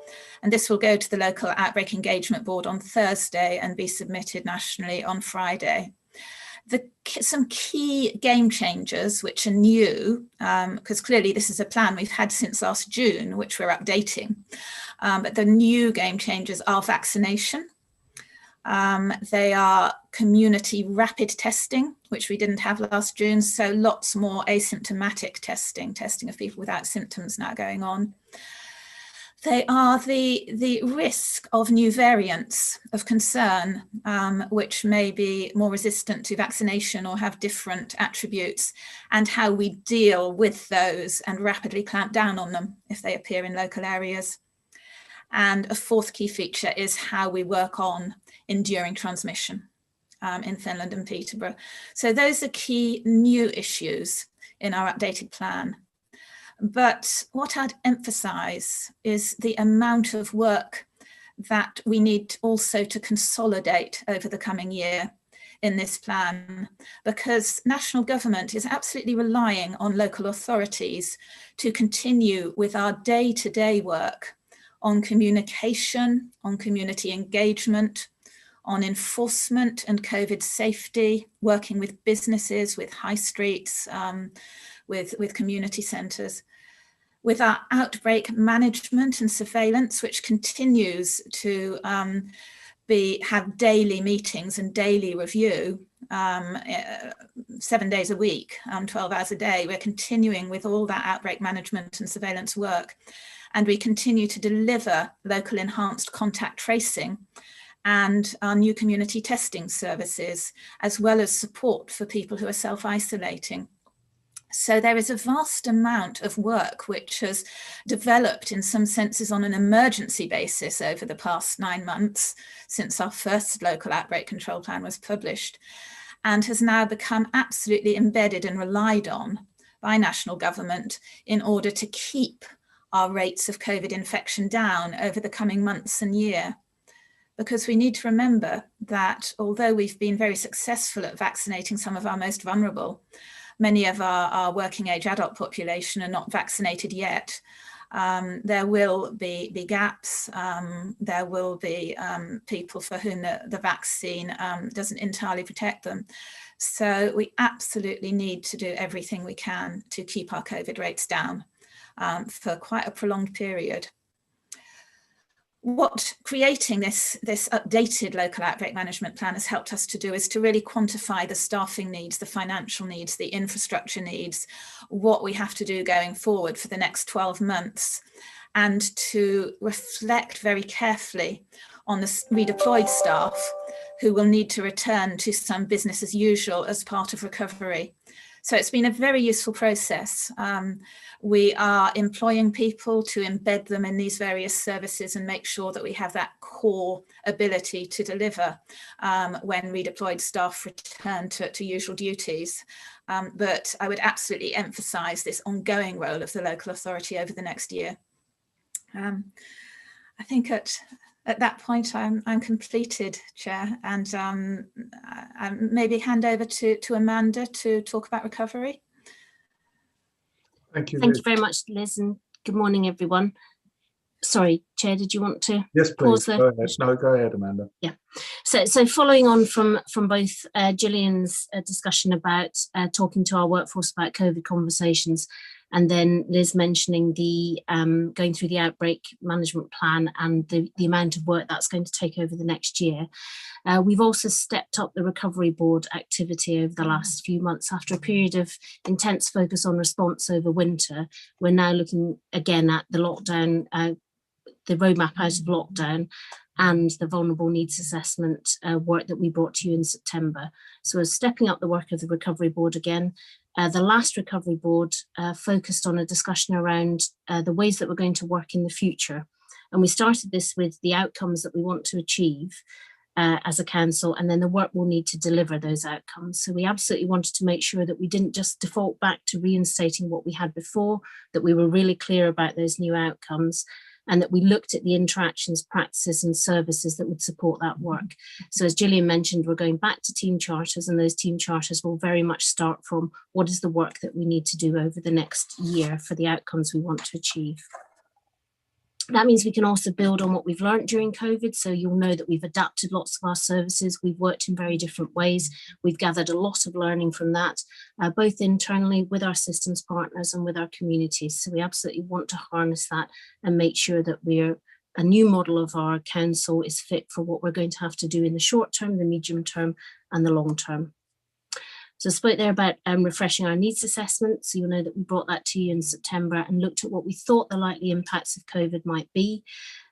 And this will go to the local outbreak engagement board on Thursday and be submitted nationally on Friday. Some key game changers, which are new, because clearly this is a plan we've had since last June, which we're updating. But the new game changers are vaccination. They are community rapid testing, which we didn't have last June, so lots more asymptomatic testing of people without symptoms now going on. They are the risk of new variants of concern, which may be more resistant to vaccination or have different attributes, and how we deal with those and rapidly clamp down on them if they appear in local areas. And a fourth key feature is how we work on enduring transmission in Finland and Peterborough. So those are key new issues in our updated plan. But what I'd emphasise is the amount of work that we need also to consolidate over the coming year in this plan, because national government is absolutely relying on local authorities to continue with our day-to-day work on communication, on community engagement, on enforcement and COVID safety, working with businesses, with high streets, with community centres, with our outbreak management and surveillance, which continues to have daily meetings and daily review, 7 days a week, 12 hours a day. We're continuing with all that outbreak management and surveillance work. And we continue to deliver local enhanced contact tracing and our new community testing services, as well as support for people who are self-isolating. So there is a vast amount of work which has developed in some senses on an emergency basis over the past 9 months since our first local outbreak control plan was published, and has now become absolutely embedded and relied on by national government in order to keep our rates of COVID infection down over the coming months and year. Because we need to remember that although we've been very successful at vaccinating some of our most vulnerable, many of our working age adult population are not vaccinated yet. There will be gaps. There will be people for whom the vaccine doesn't entirely protect them. So we absolutely need to do everything we can to keep our COVID rates down for quite a prolonged period. What creating this updated local outbreak management plan has helped us to do is to really quantify the staffing needs, the financial needs, the infrastructure needs, what we have to do going forward for the next 12 months, and to reflect very carefully on the redeployed staff who will need to return to some business as usual as part of recovery. So it's been a very useful process. We are employing people to embed them in these various services and make sure that we have that core ability to deliver when redeployed staff return to usual duties. But I would absolutely emphasise this ongoing role of the local authority over the next year. I think at that point, I'm completed, Chair, and maybe hand over to Amanda to talk about recovery. Thank you. Thank you very much, Liz, and good morning, everyone. Sorry, Chair, did you want to Yes, pause please. there? Go ahead. No, go ahead, Amanda. Yeah. So following on from both Gillian's discussion about talking to our workforce about COVID conversations, and then Liz mentioning the going through the outbreak management plan and the amount of work that's going to take over the next year. We've also stepped up the recovery board activity over the last few months. After a period of intense focus on response over winter, we're now looking again at the lockdown, the roadmap out of lockdown, and the vulnerable needs assessment work that we brought to you in September. So we're stepping up the work of the recovery board again. The last recovery board focused on a discussion around the ways that we're going to work in the future. And we started this with the outcomes that we want to achieve as a council, and then the work we'll need to deliver those outcomes. So we absolutely wanted to make sure that we didn't just default back to reinstating what we had before, that we were really clear about those new outcomes, and that we looked at the interactions, practices and services that would support that work. So as Gillian mentioned, we're going back to team charters, and those team charters will very much start from what is the work that we need to do over the next year for the outcomes we want to achieve. That means we can also build on what we've learned during COVID. So you'll know that we've adapted lots of our services. We've worked in very different ways. We've gathered a lot of learning from that, both internally with our systems partners and with our communities. So we absolutely want to harness that and make sure that a new model of our council is fit for what we're going to have to do in the short term, the medium term and the long term. So I spoke there about refreshing our needs assessment. So you'll know that we brought that to you in September and looked at what we thought the likely impacts of COVID might be.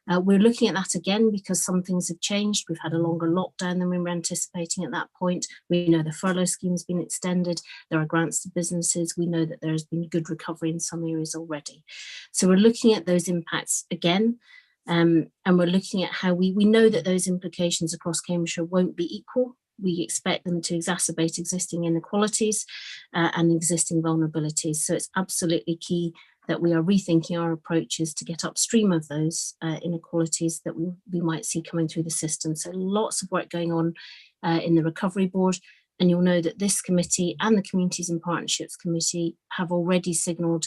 We're looking at that again because some things have changed. We've had a longer lockdown than we were anticipating at that point. We know the furlough scheme has been extended. There are grants to businesses. We know that there has been good recovery in some areas already. So we're looking at those impacts again. And we're looking at how we know that those implications across Cambridgeshire won't be equal. We expect them to exacerbate existing inequalities and existing vulnerabilities. So it's absolutely key that we are rethinking our approaches to get upstream of those inequalities that we might see coming through the system. So lots of work going on in the Recovery Board. And you'll know that this committee and the Communities and Partnerships Committee have already signalled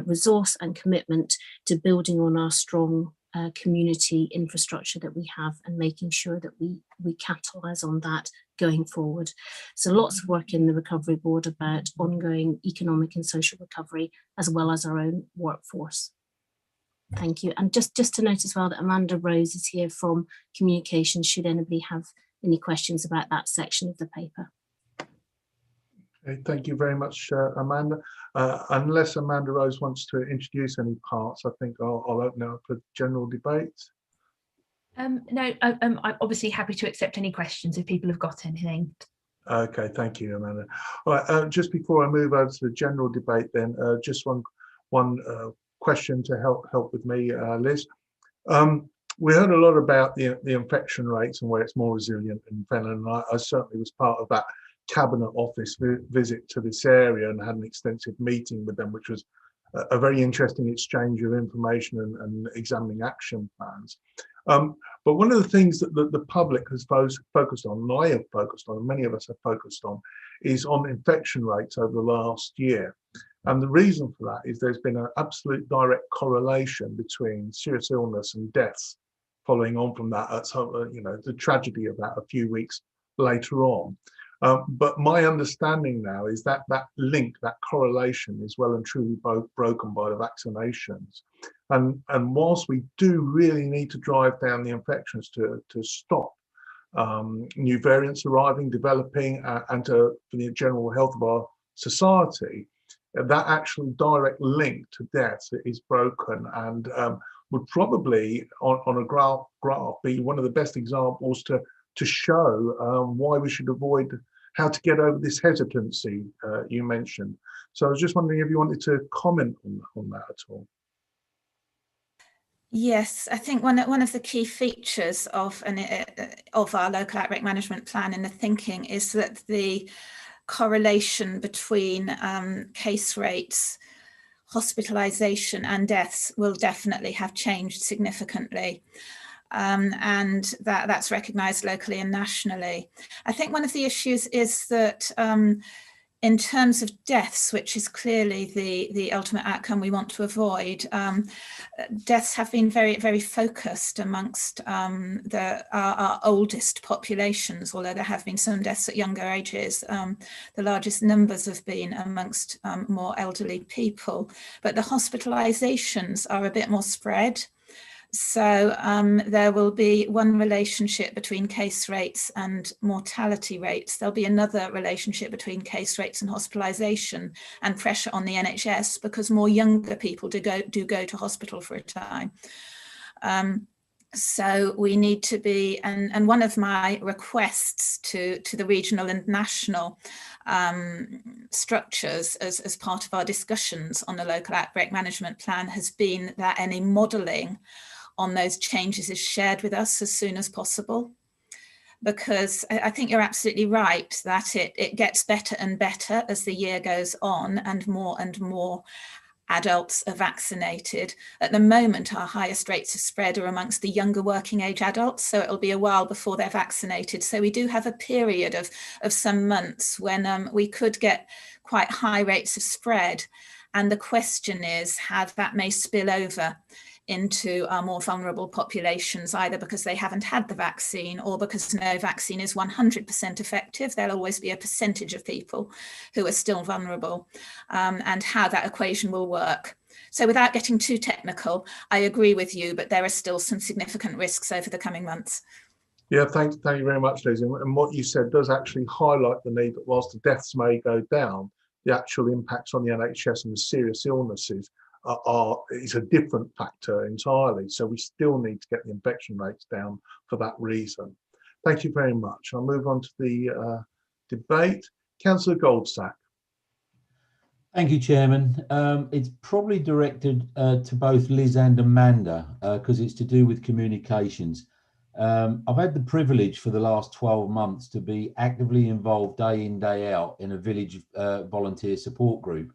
resource and commitment to building on our strong community infrastructure that we have and making sure that we capitalise on that going forward. So lots of work in the Recovery Board about ongoing economic and social recovery, as well as our own workforce. Thank you. And just to note as well that Amanda Rose is here from Communications, should anybody have any questions about that section of the paper. Okay, thank you very much, Amanda. Unless Amanda Rose wants to introduce any parts, I think I'll open it up for general debate. No, I'm obviously happy to accept any questions if people have got anything. Okay, thank you, Amanda. All right, just before I move over to the general debate then, just one question to help with me, Liz. We heard a lot about the infection rates and where it's more resilient in Fenland, and I certainly was part of that Cabinet Office visit to this area and had an extensive meeting with them, which was a very interesting exchange of information and examining action plans. But one of the things that the public has focused on, and I have focused on, and many of us have focused on, is on infection rates over the last year. And the reason for that is there's been an absolute direct correlation between serious illness and deaths following on from that. That's, the tragedy of that a few weeks later on. But my understanding now is that that link, that correlation is well and truly broken by the vaccinations. And whilst we do really need to drive down the infections to stop new variants arriving, developing, and for the general health of our society, that actual direct link to deaths is broken and would probably, on a graph, be one of the best examples to show why we should avoid how to get over this hesitancy you mentioned. So I was just wondering if you wanted to comment on that at all. Yes, I think one of the key features of our local outbreak management plan in the thinking is that the correlation between case rates, hospitalisation and deaths will definitely have changed significantly. And that's recognised locally and nationally. I think one of the issues is that in terms of deaths, which is clearly the ultimate outcome we want to avoid, deaths have been very, very focused amongst our oldest populations, although there have been some deaths at younger ages. The largest numbers have been amongst more elderly people, but the hospitalisations are a bit more spread. So there will be one relationship between case rates and mortality rates. There'll be another relationship between case rates and hospitalisation and pressure on the NHS, because more younger people do go to hospital for a time. So we need to be, and one of my requests to the regional and national structures as part of our discussions on the local outbreak management plan has been that any modelling on those changes is shared with us as soon as possible, because I think you're absolutely right that it gets better and better as the year goes on and more adults are vaccinated. At the moment, our highest rates of spread are amongst the younger working age adults, so it'll be a while before they're vaccinated. So we do have a period of some months when we could get quite high rates of spread. And the question is how that may spill over into our more vulnerable populations, either because they haven't had the vaccine or because no vaccine is 100% effective. There'll always be a percentage of people who are still vulnerable, and how that equation will work. So without getting too technical, I agree with you, but there are still some significant risks over the coming months. Yeah, thank you very much, Liz. And what you said does actually highlight the need that whilst the deaths may go down, the actual impacts on the NHS and the serious illnesses is a different factor entirely. So we still need to get the infection rates down for that reason. Thank you very much. I'll move on to the debate. Councillor Goldsack. Thank you, Chairman. It's probably directed to both Liz and Amanda because it's to do with communications. I've had the privilege for the last 12 months to be actively involved day in, day out in a village volunteer support group.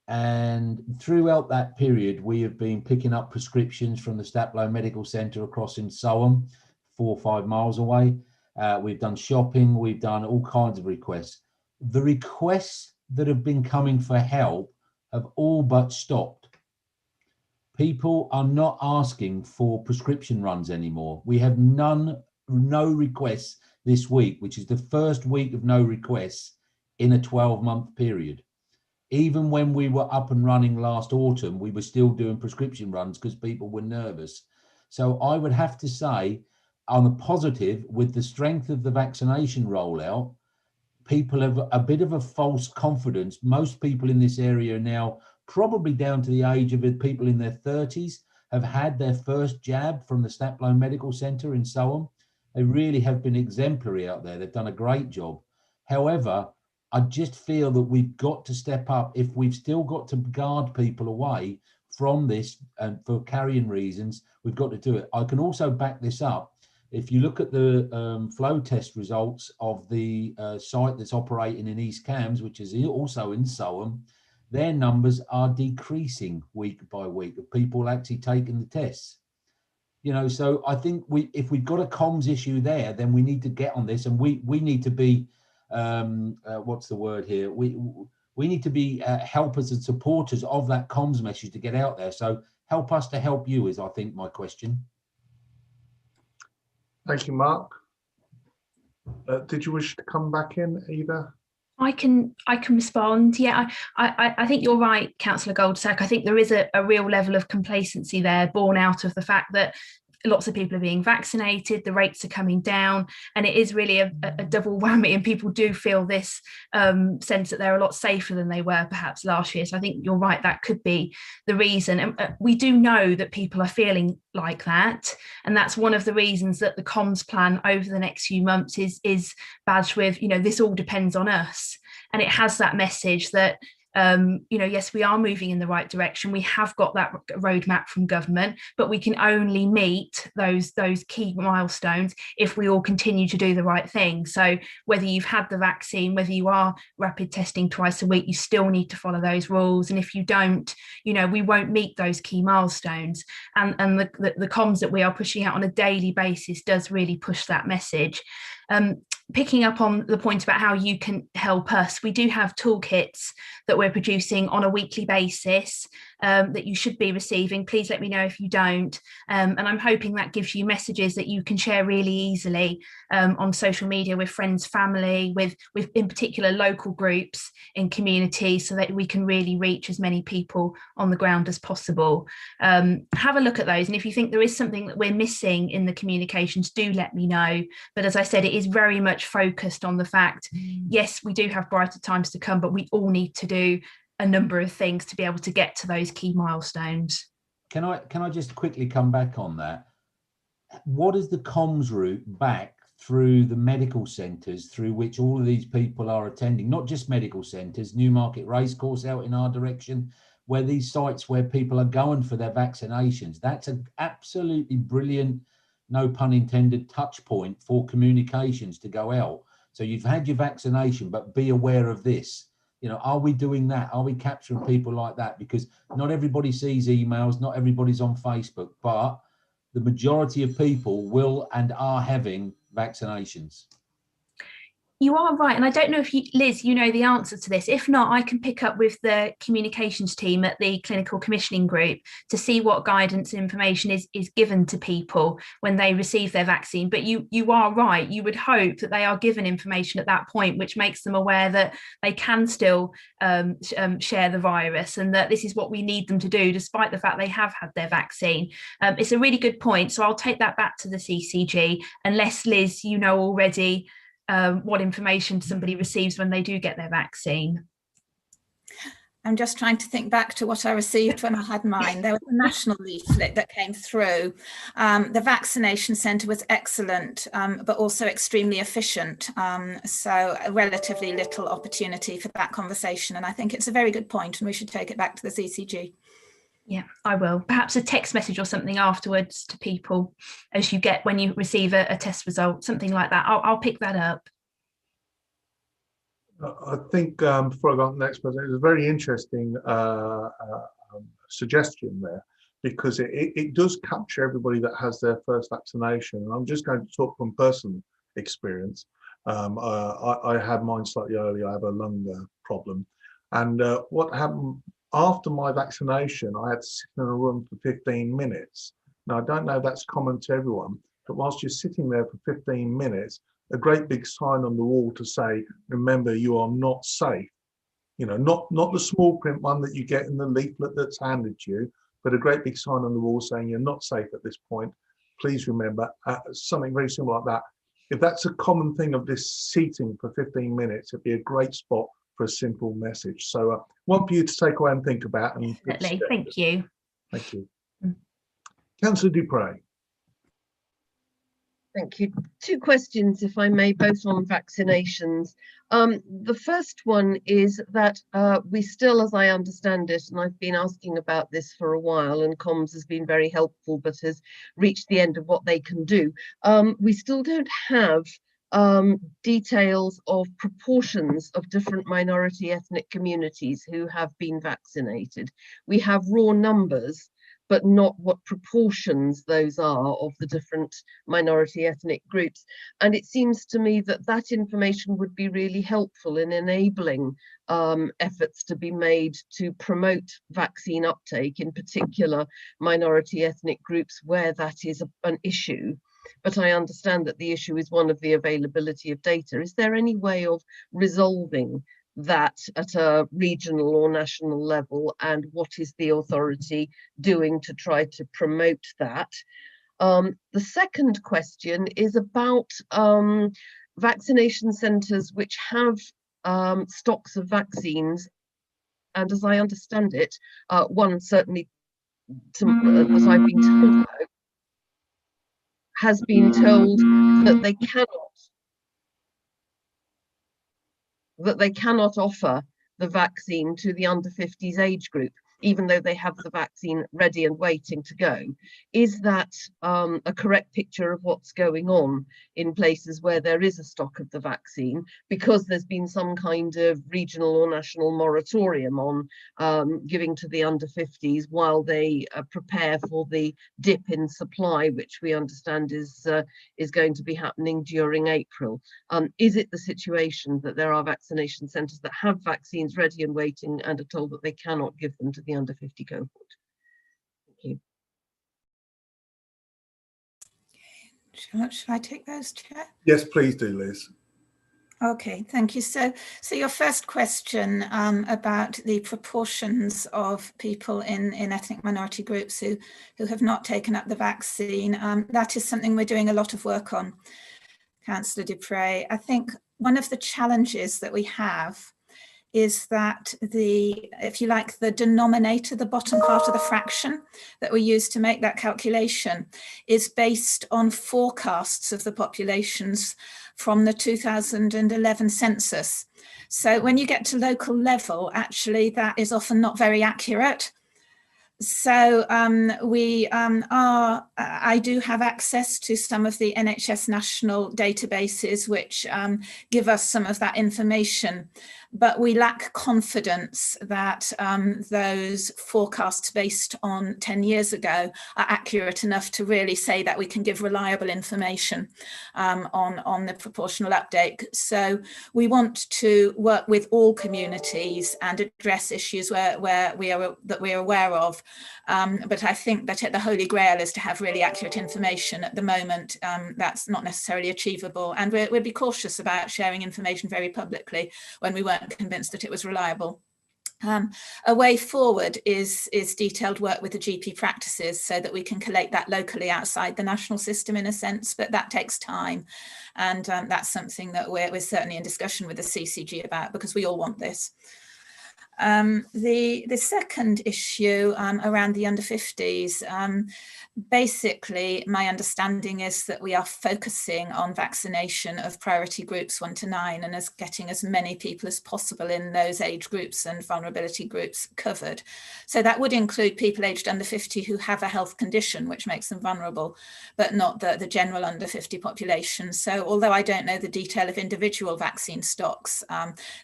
And throughout that period, we have been picking up prescriptions from the Staplow Medical Centre across in Soham, 4 or 5 miles away. We've done shopping, we've done all kinds of requests. The requests that have been coming for help have all but stopped. People are not asking for prescription runs anymore. We have no requests this week, which is the first week of no requests in a 12-month period. Even when we were up and running last autumn, we were still doing prescription runs because people were nervous. So I would have to say, on a positive, with the strength of the vaccination rollout, people have a bit of a false confidence. Most people in this area now, probably down to the age of people in their 30s, have had their first jab from the Staplow Medical Centre in Soham. They really have been exemplary out there. They've done a great job. However, I just feel that we've got to step up. If we've still got to guard people away from this and for carrying reasons, we've got to do it. I can also back this up. If you look at the flow test results of the site that's operating in East Cambs, which is also in Soham, their numbers are decreasing week by week of people actually taking the tests. You know, so I think if we've got a comms issue there, then we need to get on this, and we need to be what's the word here? We need to be helpers and supporters of that comms message to get out there. So help us to help you is, I think, my question. Thank you, Mark. Did you wish to come back in, Eva? I can respond. Yeah, I think you're right, Councillor Goldsack. I think there is a real level of complacency there, born out of the fact that lots of people are being vaccinated, the rates are coming down, and it is really a double whammy, and people do feel this sense that they're a lot safer than they were perhaps last year. So I think you're right, that could be the reason. And we do know that people are feeling like that, and that's one of the reasons that the comms plan over the next few months is badged with, you know, this all depends on us. And it has that message that you know, yes, we are moving in the right direction. We have got that roadmap from government, but we can only meet those key milestones if we all continue to do the right thing. So whether you've had the vaccine, whether you are rapid testing twice a week, you still need to follow those rules. And if you don't, you know, we won't meet those key milestones. And the comms that we are pushing out on a daily basis does really push that message. Picking up on the point about how you can help us, we do have toolkits that we're producing on a weekly basis that you should be receiving. Please let me know if you don't. And I'm hoping that gives you messages that you can share really easily on social media with friends, family, with in particular local groups in communities, so that we can really reach as many people on the ground as possible. Have a look at those. And if you think there is something that we're missing in the communications, do let me know. But as I said, it is very much focused on the fact, yes, we do have brighter times to come, but we all need to do a number of things to be able to get to those key milestones. Can I just quickly come back on that? What is the comms route back through the medical centres through which all of these people are attending? Not just medical centres, Newmarket Racecourse out in our direction, where these sites where people are going for their vaccinations. That's an absolutely brilliant, no pun intended, touch point for communications to go out. So you've had your vaccination, but be aware of this. You know, are we doing that? Are we capturing people like that? Because not everybody sees emails, not everybody's on Facebook, but the majority of people will and are having vaccinations. You are right. And I don't know if you, Liz, you know the answer to this. If not, I can pick up with the communications team at the clinical commissioning group to see what guidance and information is given to people when they receive their vaccine. But you are right. You would hope that they are given information at that point, which makes them aware that they can still share the virus, and that this is what we need them to do, despite the fact they have had their vaccine. It's a really good point. So I'll take that back to the CCG, unless, Liz, you know already what information somebody receives when they do get their vaccine. I'm just trying to think back to what I received when I had mine. There was a national leaflet that came through. The vaccination centre was excellent, but also extremely efficient. So relatively little opportunity for that conversation. And I think it's a very good point, and we should take it back to the CCG. Yeah, I will. Perhaps a text message or something afterwards to people as you get when you receive a test result, something like that. I'll pick that up. I think before I go on to the next person, it was a very interesting suggestion there, because it does capture everybody that has their first vaccination. And I'm just going to talk from personal experience. I had mine slightly early. I have a lung problem. And what happened after my vaccination, I had to sit in a room for 15 minutes. Now, I don't know if that's common to everyone, but whilst you're sitting there for 15 minutes, a great big sign on the wall to say, remember, you are not safe. You know, not the small print one that you get in the leaflet that's handed to you, but a great big sign on the wall saying you're not safe at this point. Please remember, something very similar like that. If that's a common thing of this seating for 15 minutes, it'd be a great spot for a simple message. So one for you to take away and think about. And definitely. Thank you. Thank you. Councillor Dupre. Thank you. Two questions, if I may, both on vaccinations. The first one is that we still, as I understand it, and I've been asking about this for a while, and comms has been very helpful, but has reached the end of what they can do. We still don't have details of proportions of different minority ethnic communities who have been vaccinated. We have raw numbers, but not what proportions those are of the different minority ethnic groups. And it seems to me that that information would be really helpful in enabling efforts to be made to promote vaccine uptake, in particular minority ethnic groups where that is an issue. But I understand that the issue is one of the availability of data. Is there any way of resolving that at a regional or national level, and what is the authority doing to try to promote that? The second question is about vaccination centres which have stocks of vaccines. And as I understand it, one certainly, as I've been told about, has been told that they cannot offer the vaccine to the under 50s age group, even though they have the vaccine ready and waiting to go. Is that a correct picture of what's going on in places where there is a stock of the vaccine, because there's been some kind of regional or national moratorium on giving to the under 50s while they prepare for the dip in supply, which we understand is going to be happening during April? Is it the situation that there are vaccination centres that have vaccines ready and waiting and are told that they cannot give them to the under 50 cohort? Thank you. Shall I take those, Chair? Yes, please do, Liz. Okay, thank you. So your first question about the proportions of people in ethnic minority groups who have not taken up the vaccine, that is something we're doing a lot of work on, Councillor Dupre. I think one of the challenges that we have is that if you like, the denominator, the bottom part of the fraction that we use to make that calculation, is based on forecasts of the populations from the 2011 census. So when you get to local level, actually that is often not very accurate. So I do have access to some of the NHS national databases which give us some of that information, but we lack confidence that those forecasts based on 10 years ago are accurate enough to really say that we can give reliable information on the proportional uptake. So we want to work with all communities and address issues where we are aware of. But I think that the Holy Grail is to have really accurate information. At the moment, that's not necessarily achievable. And we'd be cautious about sharing information very publicly when we weren't convinced that it was reliable. A way forward is detailed work with the GP practices so that we can collate that locally outside the national system in a sense, but that takes time. And that's something that we're certainly in discussion with the CCG about, because we all want this. The second issue around the under 50s, basically my understanding is that we are focusing on vaccination of priority groups 1 to 9 and as getting as many people as possible in those age groups and vulnerability groups covered. So that would include people aged under 50 who have a health condition which makes them vulnerable, but not the general under 50 population. So although I don't know the detail of individual vaccine stocks,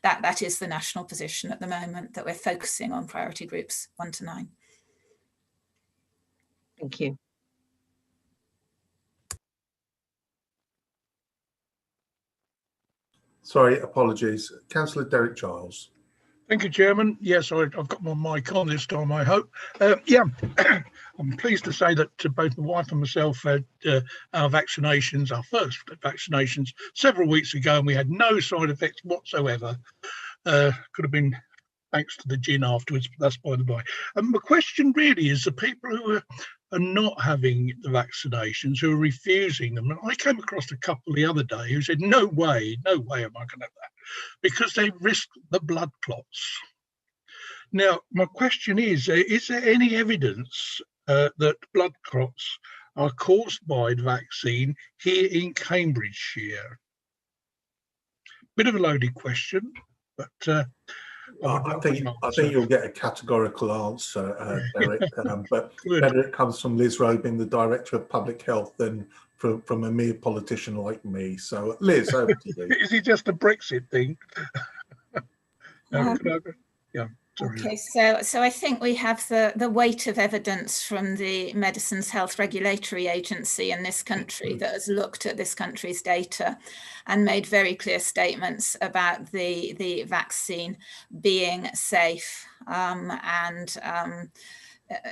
that is the national position at the moment, that we're focusing on priority groups 1 to 9. Thank you. Sorry, apologies. Councillor Derek Giles. Thank you, Chairman. Yes, I've got my mic on this time, I hope. Yeah, I'm pleased to say that both my wife and myself had our vaccinations, our first vaccinations, several weeks ago, and we had no side effects whatsoever. Could have been thanks to the gin afterwards, but that's by the by. My question really is the people who are not having the vaccinations, who are refusing them. And I came across a couple the other day who said, no way am I going to have that, because they risk the blood clots. Now, my question is there any evidence that blood clots are caused by the vaccine here in Cambridgeshire? Bit of a loaded question, but I think you'll get a categorical answer, Derek, but better it comes from Liz Robin, the Director of Public Health, than from a mere politician like me. So, Liz, over to you. Is it just a Brexit thing? Yeah. Sorry. Okay, so I think we have the weight of evidence from the Medicines Health Regulatory Agency in this country that has looked at this country's data and made very clear statements about the vaccine being safe and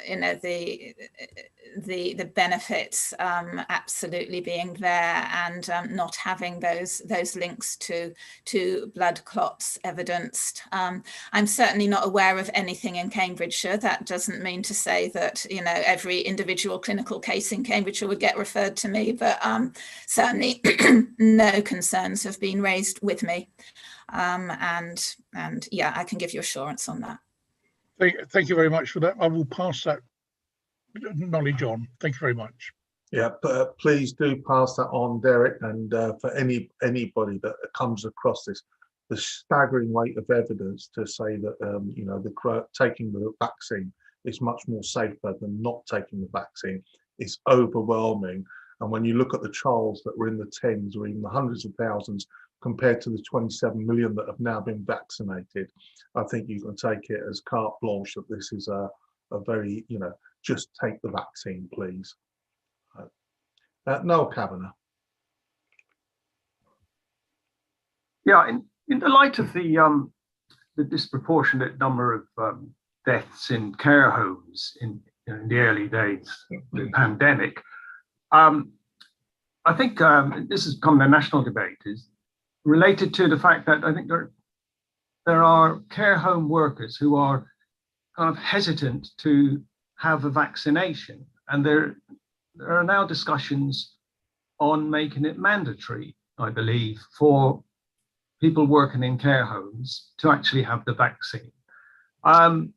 you know, the benefits absolutely being there, and not having those links to blood clots evidenced. I'm certainly not aware of anything in Cambridgeshire. That doesn't mean to say that, you know, every individual clinical case in Cambridgeshire would get referred to me, but certainly no concerns have been raised with me. And yeah, I can give you assurance on that. Thank you very much for that. I will pass that knowledge on. Thank you very much. Yeah, but please do pass that on, Derek, and for anybody that comes across this, the staggering weight of evidence to say that you know, taking the vaccine is much more safer than not taking the vaccine is overwhelming. And when you look at the trials that were in the tens or even the hundreds of thousands compared to the 27 million that have now been vaccinated, I think you can take it as carte blanche that this is a very, you know, just take the vaccine, please. Noel Kavanagh. Yeah, in the light of the disproportionate number of deaths in care homes in the early days of the pandemic, I think this has become a national debate, is related to the fact that I think there are care home workers who are kind of hesitant to have a vaccination, and there are now discussions on making it mandatory, I believe, for people working in care homes to actually have the vaccine. And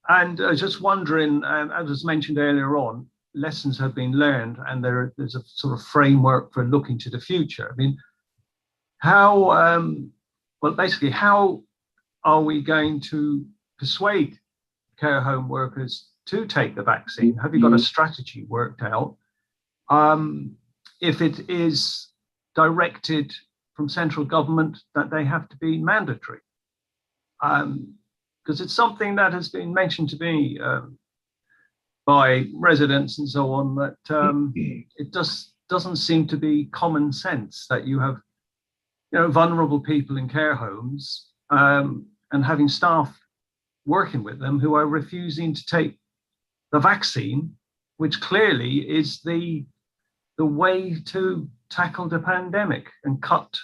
I was just wondering, as was mentioned earlier on, lessons have been learned, and there's a sort of framework for looking to the future. I mean, how, well, basically, how are we going to persuade care home workers to take the vaccine? Have you got a strategy worked out? If it is directed from central government that they have to be mandatory, because it's something that has been mentioned to me by residents and so on, that it just doesn't seem to be common sense that you have, you know, vulnerable people in care homes and having staff working with them who are refusing to take the vaccine, which clearly is the way to tackle the pandemic and cut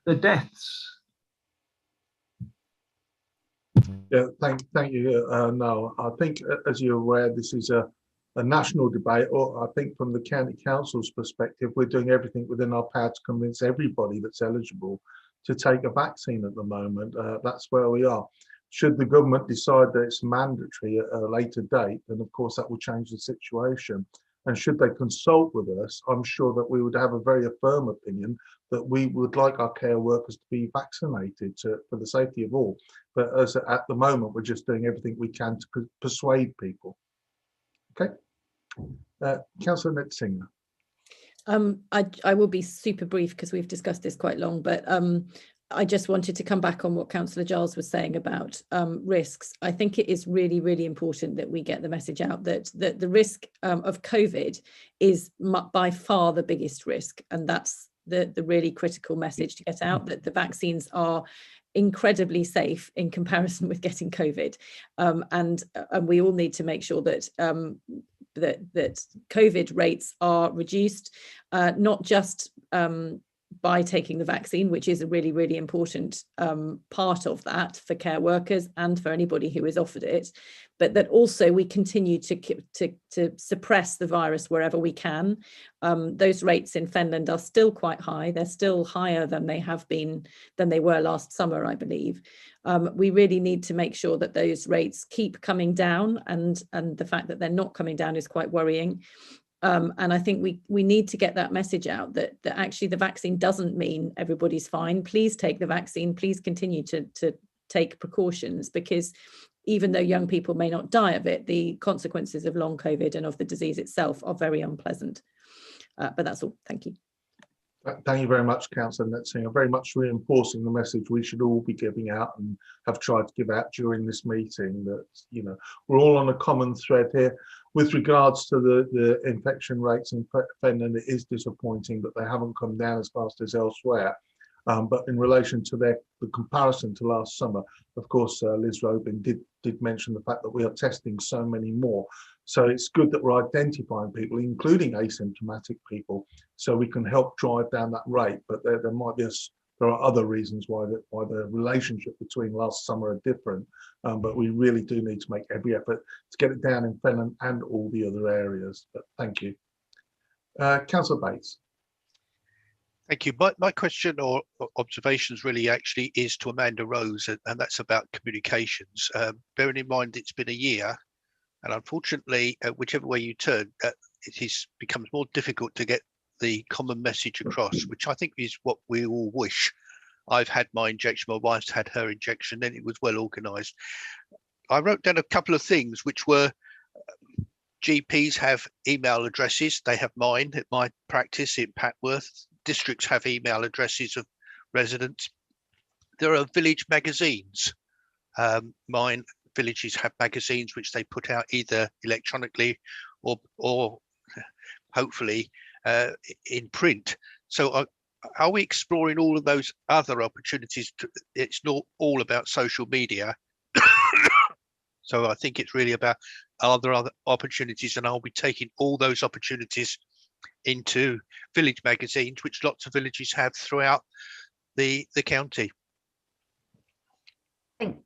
the deaths. Yeah, thank you, Noel. I think, as you're aware, this is a national debate, or I think from the county council's perspective, we're doing everything within our power to convince everybody that's eligible to take a vaccine at the moment. That's where we are. Should the government decide that it's mandatory at a later date, then of course that will change the situation. And should they consult with us, I'm sure that we would have a very firm opinion that we would like our care workers to be vaccinated for the safety of all. But as at the moment, we're just doing everything we can to persuade people. Okay. Councillor Netsinger. I will be super brief because we've discussed this quite long, but I just wanted to come back on what Councillor Giles was saying about risks. I think it is really, really important that we get the message out that the risk of COVID is by far the biggest risk. And that's the really critical message to get out, that the vaccines are incredibly safe in comparison with getting COVID. And we all need to make sure that that COVID rates are reduced, not just by taking the vaccine, which is a really, really important part of that for care workers and for anybody who is offered it, but that also we continue to suppress the virus wherever we can. Those rates in Finland are still quite high. They're still higher than they were last summer, I believe. We really need to make sure that those rates keep coming down, and the fact that they're not coming down is quite worrying. And I think we need to get that message out that actually the vaccine doesn't mean everybody's fine. Please take the vaccine. Please continue to take precautions, because even though young people may not die of it, the consequences of long COVID and of the disease itself are very unpleasant. But that's all. Thank you. Thank you very much, Councillor Netsinger. Very much reinforcing the message we should all be giving out and have tried to give out during this meeting, that, you know, we're all on a common thread here. With regards to the infection rates in Finland, it is disappointing that they haven't come down as fast as elsewhere. But in relation to the comparison to last summer, of course, Liz Robin did mention the fact that we are testing so many more. So it's good that we're identifying people, including asymptomatic people, so we can help drive down that rate. But there might be there are other reasons why the relationship between last summer are different. But we really do need to make every effort to get it down in Fenland and all the other areas. But thank you. Councillor Bates. Thank you. My question or observations really actually is to Amanda Rose, and that's about communications. Bearing in mind it's been a year, and unfortunately, whichever way you turn, it becomes more difficult to get the common message across, which I think is what we all wish. I've had my injection, my wife's had her injection, and it was well organised. I wrote down a couple of things which were GPs have email addresses. They have mine at my practice in Patworth. Districts have email addresses of residents. There are village magazines. Mine villages have magazines which they put out either electronically or hopefully in print. So are we exploring all of those other opportunities? It's not all about social media. So I think it's really about, are there other opportunities, and are we taking all those opportunities into village magazines, which lots of villages have throughout the county?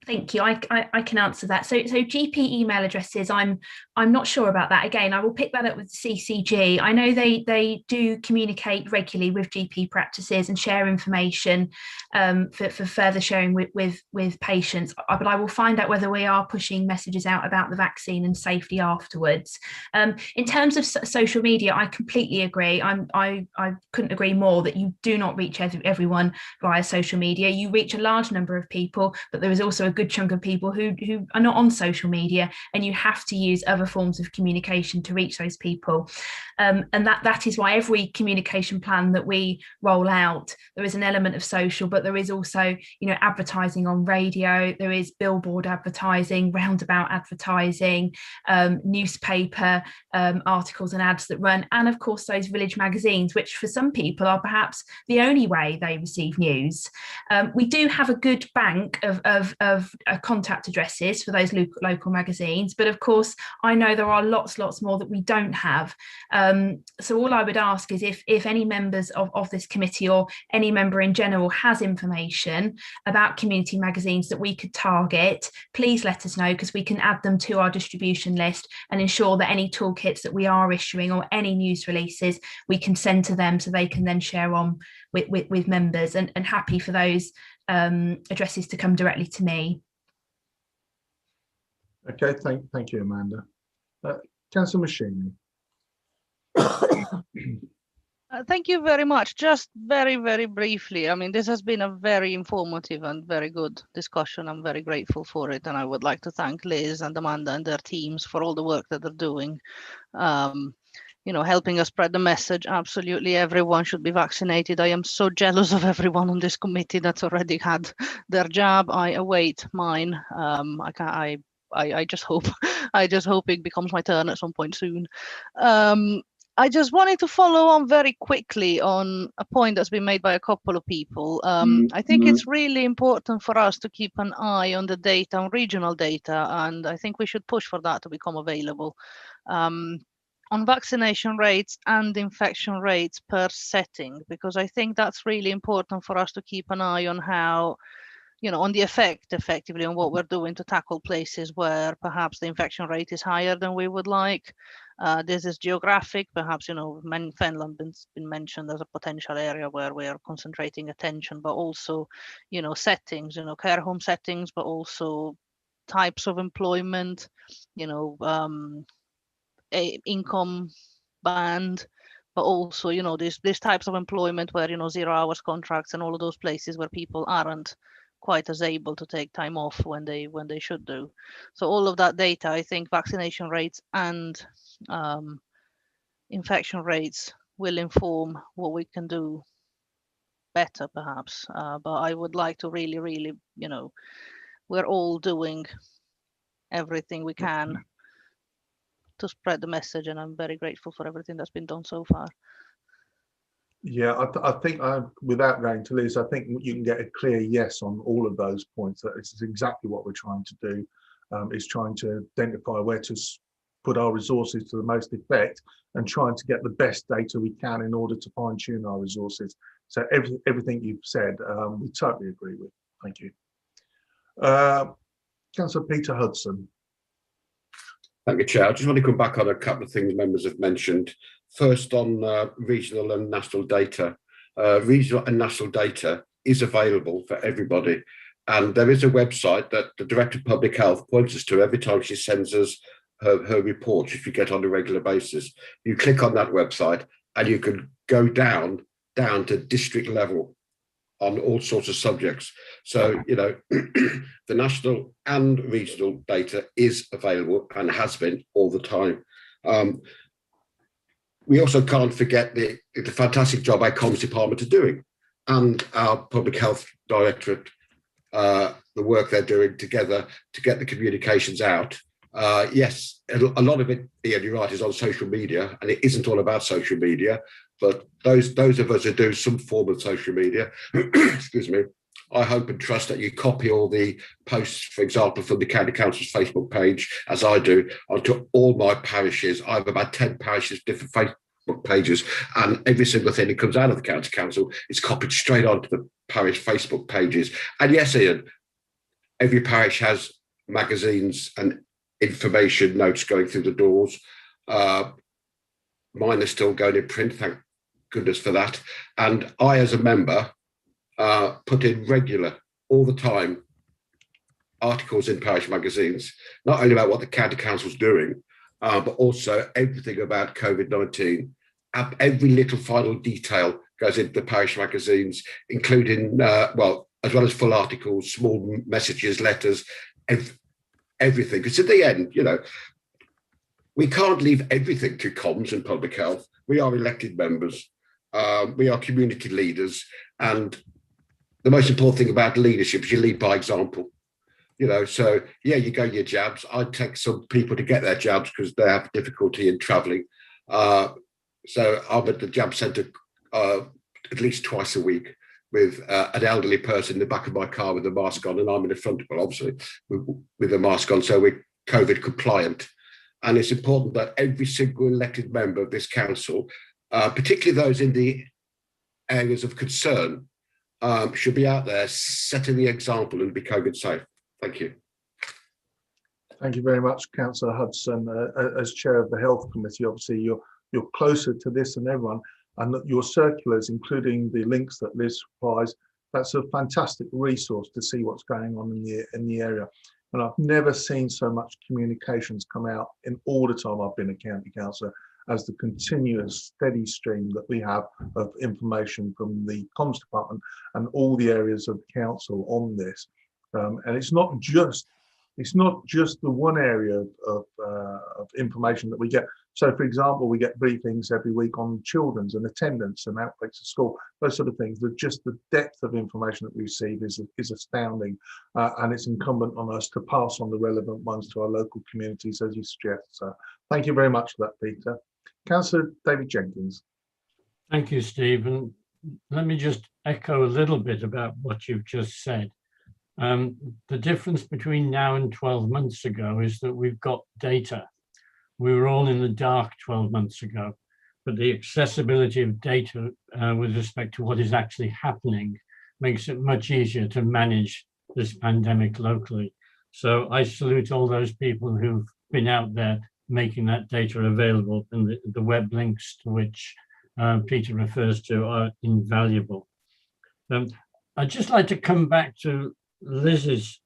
Thank you. I can answer that. So GP email addresses, I'm not sure about that. Again, I will pick that up with CCG. I know they do communicate regularly with GP practices and share information for further sharing with patients. But I will find out whether we are pushing messages out about the vaccine and safety afterwards. In terms of social media, I completely agree. I couldn't agree more that you do not reach everyone via social media. You reach a large number of people, but there is also a good chunk of people who are not on social media, and you have to use other forms of communication to reach those people. And that is why every communication plan that we roll out, there is an element of social, but there is also, advertising on radio, there is billboard advertising, roundabout advertising, newspaper articles and ads that run, and of course those village magazines, which for some people are perhaps the only way they receive news. We do have a good bank of contact addresses for those local magazines, but of course I know there are lots more that we don't have. So all I would ask is if any members of this committee or any member in general has information about community magazines that we could target, please let us know, because we can add them to our distribution list and ensure that any toolkits that we are issuing or any news releases we can send to them so they can then share on with members, and happy for those addresses to come directly to me. Okay, thank you, Amanda. Councillor Machini. Thank you very much. Just very briefly, I mean, this has been a very informative and very good discussion. I'm very grateful for it, and I would like to thank Liz and Amanda and their teams for all the work that they're doing. Helping us spread the message. Absolutely, everyone should be vaccinated. I am so jealous of everyone on this committee that's already had their jab. I await mine. I just hope it becomes my turn at some point soon. I just wanted to follow on very quickly on a point that's been made by a couple of people. I think it's really important for us to keep an eye on the data, on regional data, and I think we should push for that to become available. On vaccination rates and infection rates per setting, because I think that's really important for us to keep an eye on how, on the effectively on what we're doing to tackle places where perhaps the infection rate is higher than we would like. This is geographic, perhaps, Fenland has been mentioned as a potential area where we are concentrating attention, but also, settings, care home settings, but also types of employment, income band, but also these types of employment where 0 hours contracts and all of those places where people aren't quite as able to take time off when they should do. So all of that data, I think vaccination rates and infection rates will inform what we can do better perhaps, but I would like to really we're all doing everything we can to spread the message, and I'm very grateful for everything that's been done so far. Yeah, I think without going to Liz, I think you can get a clear yes on all of those points. That it's exactly what we're trying to do, is trying to identify where to put our resources to the most effect and trying to get the best data we can in order to fine tune our resources. So everything you've said, we totally agree with. Thank you. Councillor Peter Hudson. Thank you, Chair. I just want to come back on a couple of things members have mentioned. First, on regional and national data. Regional and national data is available for everybody. And there is a website that the Director of Public Health points us to every time she sends us her reports, if you get on a regular basis. You click on that website and you can go down to district level on all sorts of subjects. So, you know, the national and regional data is available and has been all the time. We also can't forget the fantastic job our comms department are doing, and our public health directorate, the work they're doing together to get the communications out. Yes, a lot of it, Ian, you're right, is on social media, and it isn't all about social media, but those of us who do some form of social media, excuse me, I hope and trust that you copy all the posts, for example, from the County Council's Facebook page, as I do, onto all my parishes. I have about 10 parishes, different Facebook pages, and every single thing that comes out of the County Council is copied straight onto the parish Facebook pages. And yes, Ian, every parish has magazines and information notes going through the doors. Mine are still going in print, thank goodness for that. And I, as a member, put in regular, all the time, articles in parish magazines, not only about what the County Council's doing, but also everything about COVID-19. Every little final detail goes into the parish magazines, including, well, as well as full articles, small messages, letters, everything. Because at the end, you know, we can't leave everything to comms and public health. We are elected members. We are community leaders. And the most important thing about leadership is you lead by example. You know, so yeah, you go your jabs. I take some people to get their jabs because they have difficulty in travelling. So I'm at the jab centre at least twice a week with an elderly person in the back of my car with a mask on, and I'm in the front, well, obviously, with a mask on, so we're COVID compliant. And it's important that every single elected member of this council, particularly those in the areas of concern, should be out there setting the example and be COVID safe. Thank you. Thank you very much, Councillor Hudson. As chair of the Health Committee, obviously you're closer to this than everyone, and your circulars, including the links that Liz provides, that's a fantastic resource to see what's going on in the area. And I've never seen so much communications come out in all the time I've been a county councillor as the continuous steady stream that we have of information from the comms department and all the areas of the council on this. And it's not just the one area of information that we get. So, for example, we get briefings every week on children's and attendance and outbreaks of school, those sort of things. That just the depth of information that we receive is astounding, and it's incumbent on us to pass on the relevant ones to our local communities, as you suggest. So, thank you very much for that, Peter. Councillor David Jenkins. Thank you, Stephen. Let me just echo a little bit about what you've just said. The difference between now and 12 months ago is that we've got data. We were all in the dark 12 months ago, but the accessibility of data with respect to what is actually happening makes it much easier to manage this pandemic locally. So I salute all those people who've been out there making that data available, and the web links to which Peter refers to are invaluable. I'd just like to come back to Liz's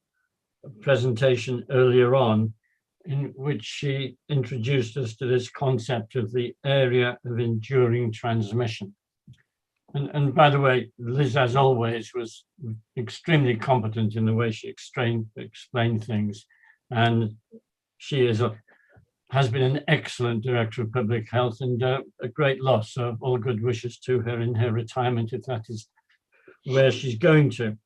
presentation earlier on, in which she introduced us to this concept of the area of enduring transmission. And by the way, Liz, as always, was extremely competent in the way she explained things. And she has been an excellent Director of Public Health and a great loss. So all good wishes to her in her retirement, if that is where she's going to.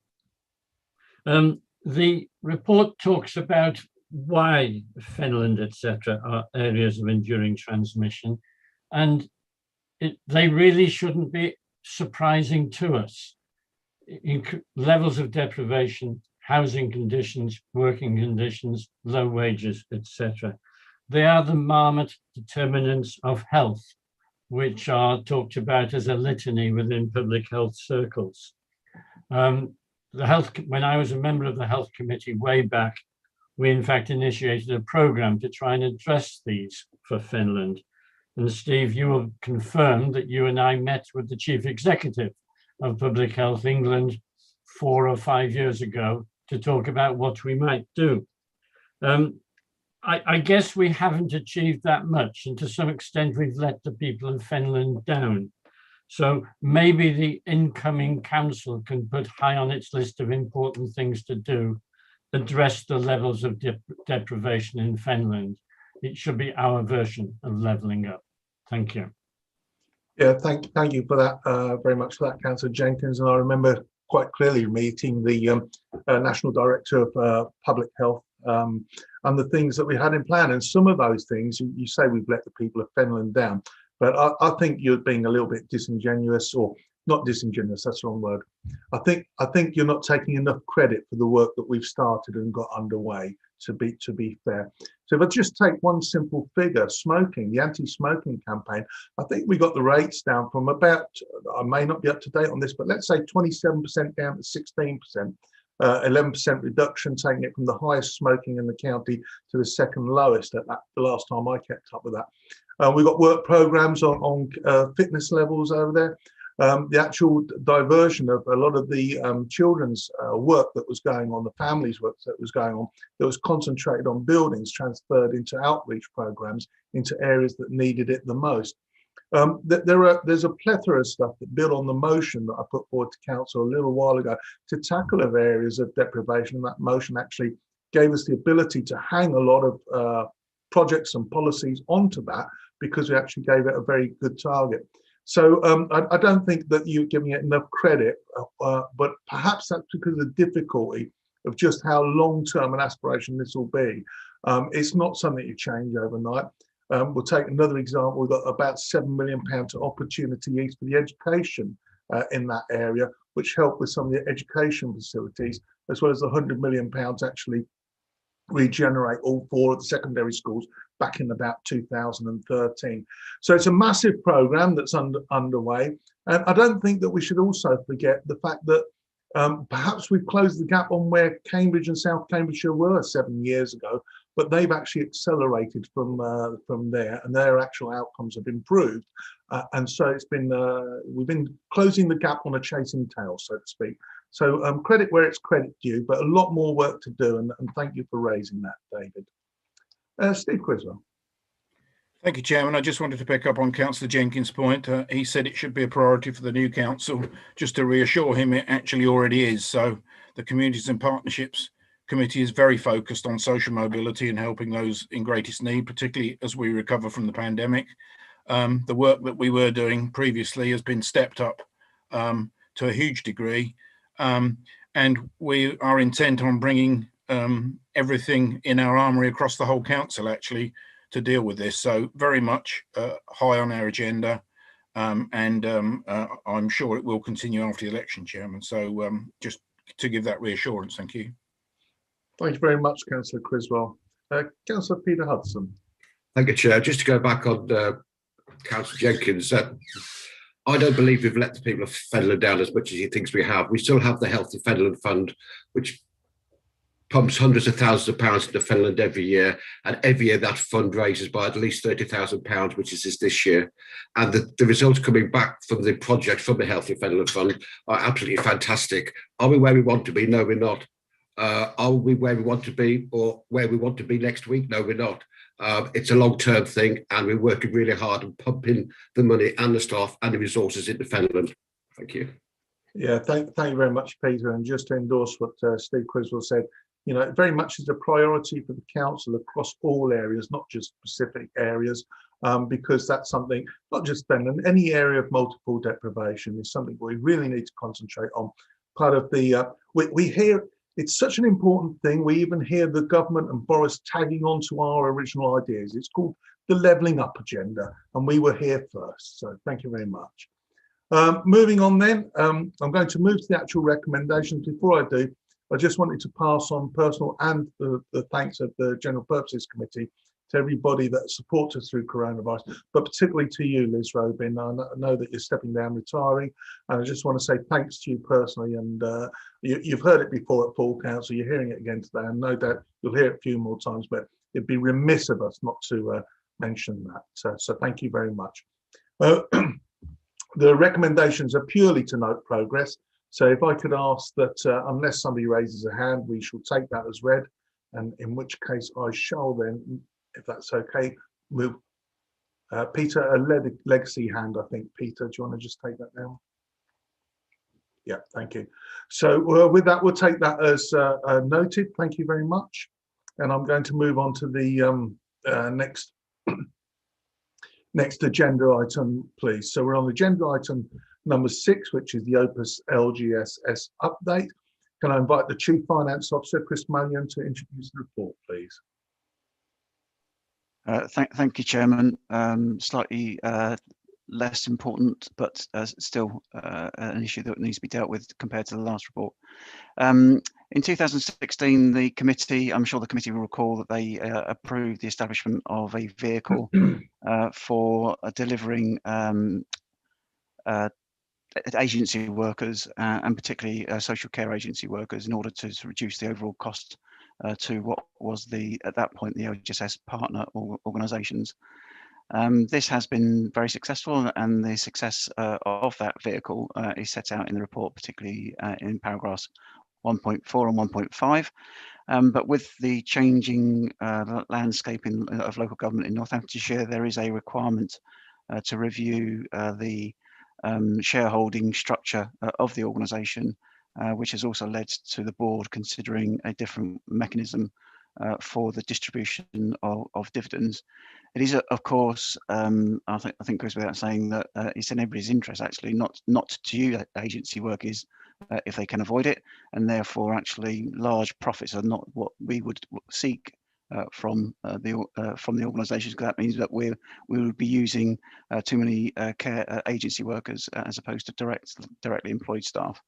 The report talks about why Fenland, etc., are areas of enduring transmission, and they really shouldn't be surprising to us. Levels of deprivation, housing conditions, working conditions, low wages, etc. They are the marmot determinants of health, which are talked about as a litany within public health circles. When I was a member of the Health Committee way back, we in fact initiated a program to try and address these for Finland. And Steve, you have confirmed that you and I met with the Chief Executive of Public Health England 4 or 5 years ago to talk about what we might do. I guess we haven't achieved that much, and to some extent we've let the people of Finland down. So maybe the incoming council can put high on its list of important things to do, address the levels of deprivation in Finland. It should be our version of levelling up. Thank you. Yeah, thank you for that very much for that, Councillor Jenkins. And I remember quite clearly meeting the National Director of Public Health and the things that we had in plan. And some of those things, you say we've let the people of Finland down, but I think you're being a little bit disingenuous, or not disingenuous, that's the wrong word. I think you're not taking enough credit for the work that we've started and got underway, to be fair. So if I just take one simple figure, smoking, the anti-smoking campaign, I think we got the rates down from about, I may not be up to date on this, but let's say 27% down to 16%, 11% reduction, taking it from the highest smoking in the county to the second lowest at that, the last time I kept up with that. We've got work programs on fitness levels over there. The actual diversion of a lot of the children's work that was going on, the families' work that was going on, that was concentrated on buildings, transferred into outreach programs into areas that needed it the most. There's a plethora of stuff that built on the motion that I put forward to council a little while ago to tackle of areas of deprivation, and that motion actually gave us the ability to hang a lot of projects and policies onto that, because we actually gave it a very good target. So I don't think that you're giving it enough credit, but perhaps that's because of the difficulty of just how long-term an aspiration this will be. It's not something you change overnight. We'll take another example. We've got about £7 million to Opportunity East for the education in that area, which helped with some of the education facilities, as well as the £100 million actually regenerate all 4 of the secondary schools back in about 2013. So it's a massive program that's underway. And I don't think that we should also forget the fact that perhaps we've closed the gap on where Cambridge and South Cambridgeshire were 7 years ago, but they've actually accelerated from there, and their actual outcomes have improved. And so it's been we've been closing the gap on a chasing tail, so to speak. So credit where it's credit due, but a lot more work to do, and thank you for raising that, David. Steve Criswell. Thank you, Chairman. I just wanted to pick up on Councillor Jenkins' point. He said it should be a priority for the new council. Just to reassure him, it actually already is. So the Communities and Partnerships Committee is very focused on social mobility and helping those in greatest need, particularly as we recover from the pandemic. The work that we were doing previously has been stepped up to a huge degree. And we are intent on bringing everything in our armoury across the whole council actually to deal with this. So very much high on our agenda, and I'm sure it will continue after the election, Chairman. So just to give that reassurance, thank you. Thank you very much, Councillor Criswell. Councillor Peter Hudson. Thank you, Chair. Just to go back on Councillor Jenkins, I don't believe we've let the people of Fenland down as much as he thinks we have. We still have the Healthy Fenland Fund, which pumps hundreds of thousands of pounds into Finland every year, and every year that fund raises by at least £30,000, which is this year. And the results coming back from the project from the Healthy Fenland Fund are absolutely fantastic. Are we where we want to be? No, we're not. Are we where we want to be, or where we want to be next week? No, we're not. It's a long-term thing, and we're working really hard and pumping the money and the staff and the resources into Finland. Thank you. Yeah, thank you very much, Peter. And just to endorse what Steve Criswell said, you know, it very much is a priority for the council across all areas, not just specific areas, because that's something, not just Finland, any area of multiple deprivation is something we really need to concentrate on. Part of the, we hear, it's such an important thing. We even hear the government and Boris tagging on to our original ideas. It's called the levelling up agenda, and we were here first. So thank you very much. Moving on then, I'm going to move to the actual recommendations. Before I do, I just wanted to pass on personal and the thanks of the General Purposes Committee to everybody that supports us through coronavirus, but particularly to you, Liz Robin. I know that you're stepping down, retiring, and I just want to say thanks to you personally. And you've heard it before at full council, you're hearing it again today, and no doubt you'll hear it a few more times, but it'd be remiss of us not to mention that. So thank you very much. The recommendations are purely to note progress. So if I could ask that unless somebody raises a hand, we shall take that as read, and in which case I shall then, if that's okay, move. Peter, a legacy hand, I think. Peter, do you want to just take that now? Yeah, thank you. So with that, we'll take that as noted. Thank you very much. And I'm going to move on to the next agenda item, please. So we're on agenda item number 6, which is the Opus LGSS update. Can I invite the Chief Finance Officer, Chris Mullion, to introduce the report, please? Thank you, Chairman. Slightly less important, but still an issue that needs to be dealt with compared to the last report. In 2016, the committee, I'm sure the committee will recall that they approved the establishment of a vehicle for delivering agency workers and particularly social care agency workers in order to reduce the overall cost to what was at that point the LGSS partner organisations. This has been very successful, and the success of that vehicle is set out in the report, particularly in paragraphs 1.4 and 1.5. But with the changing landscape of local government in Northamptonshire, there is a requirement to review the shareholding structure of the organisation, which has also led to the board considering a different mechanism for the distribution of dividends. It is, of course, I think goes without saying that it's in everybody's interest actually not to use agency workers if they can avoid it, and therefore actually large profits are not what we would seek from the organisations, because that means that we would be using too many care agency workers as opposed to directly employed staff.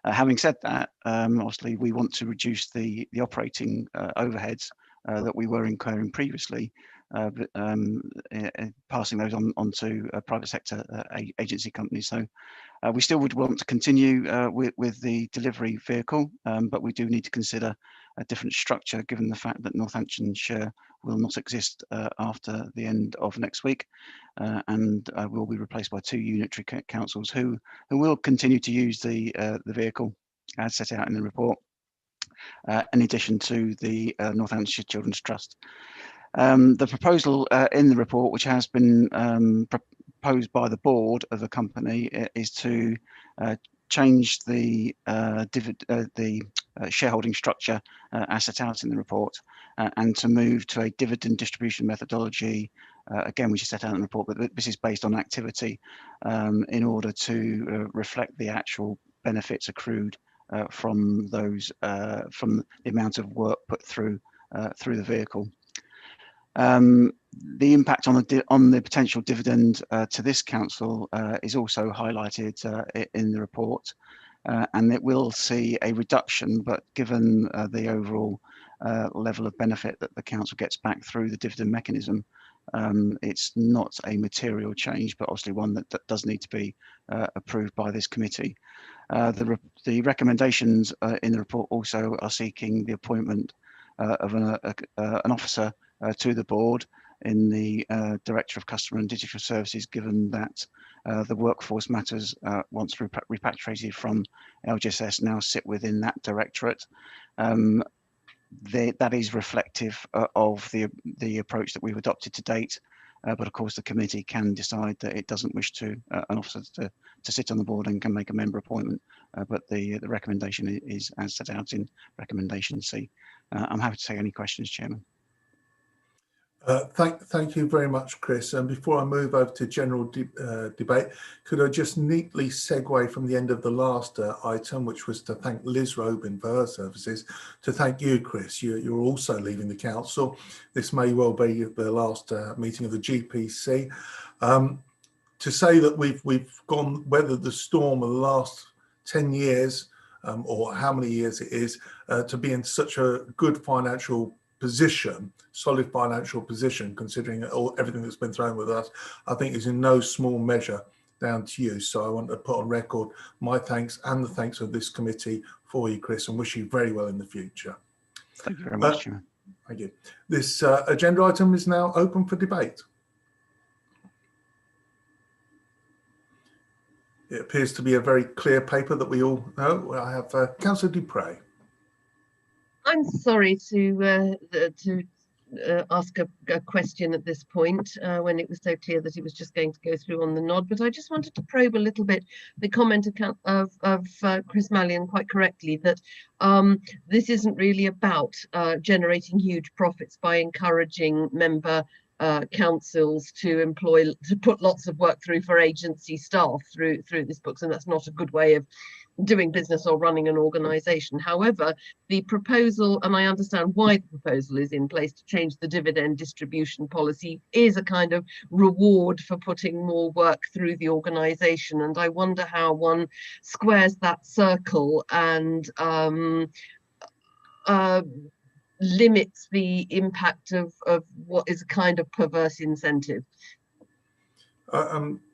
Having said that, obviously we want to reduce the operating overheads that we were incurring previously, passing those on to private sector agency companies. So we still would want to continue with the delivery vehicle, but we do need to consider a different structure given the fact that Northamptonshire will not exist after the end of next week, and will be replaced by 2 unitary councils who will continue to use the vehicle as set out in the report, in addition to the Northamptonshire Children's Trust. The proposal in the report, which has been proposed by the board of the company, is to change the shareholding structure as set out in the report, and to move to a dividend distribution methodology, again, which is set out in the report, but this is based on activity in order to reflect the actual benefits accrued from those from the amount of work put through the vehicle. The impact on the potential dividend to this council is also highlighted in the report, and it will see a reduction, but given the overall level of benefit that the council gets back through the dividend mechanism, it's not a material change, but obviously one that does need to be approved by this committee. The recommendations in the report also are seeking the appointment of an officer to the board in the Director of Customer and Digital Services, given that the workforce matters, once repatriated from LGSS, now sit within that directorate. That is reflective of the approach that we've adopted to date, but of course the committee can decide that it doesn't wish to an officer to sit on the board and can make a member appointment, but the recommendation is as set out in recommendation C. I'm happy to take any questions, Chairman. Thank you very much, Chris. And before I move over to general debate, could I just neatly segue from the end of the last item, which was to thank Liz Robin for her services, to thank you, Chris. You're also leaving the council. This may well be the last meeting of the GPC. to say that we've weathered the storm of the last 10 years, or how many years it is, to be in such a good financial position, solid financial position, considering everything that's been thrown with us, I think is in no small measure down to you. So I want to put on record my thanks and the thanks of this committee for you, Chris, and wish you very well in the future. Thank you very much, Chairman. Thank you. This agenda item is now open for debate. It appears to be a very clear paper that we all know. I have Councillor Dupre. I'm sorry to ask a question at this point when it was so clear that it was just going to go through on the nod, but I just wanted to probe a little bit the comment of Chris Mallion quite correctly that this isn't really about generating huge profits by encouraging member councils to put lots of work through for agency staff through this books, and that's not a good way of doing business or running an organisation. However, the proposal, and I understand why the proposal is in place to change the dividend distribution policy, is a kind of reward for putting more work through the organisation, and I wonder how one squares that circle and limits the impact of what is a kind of perverse incentive.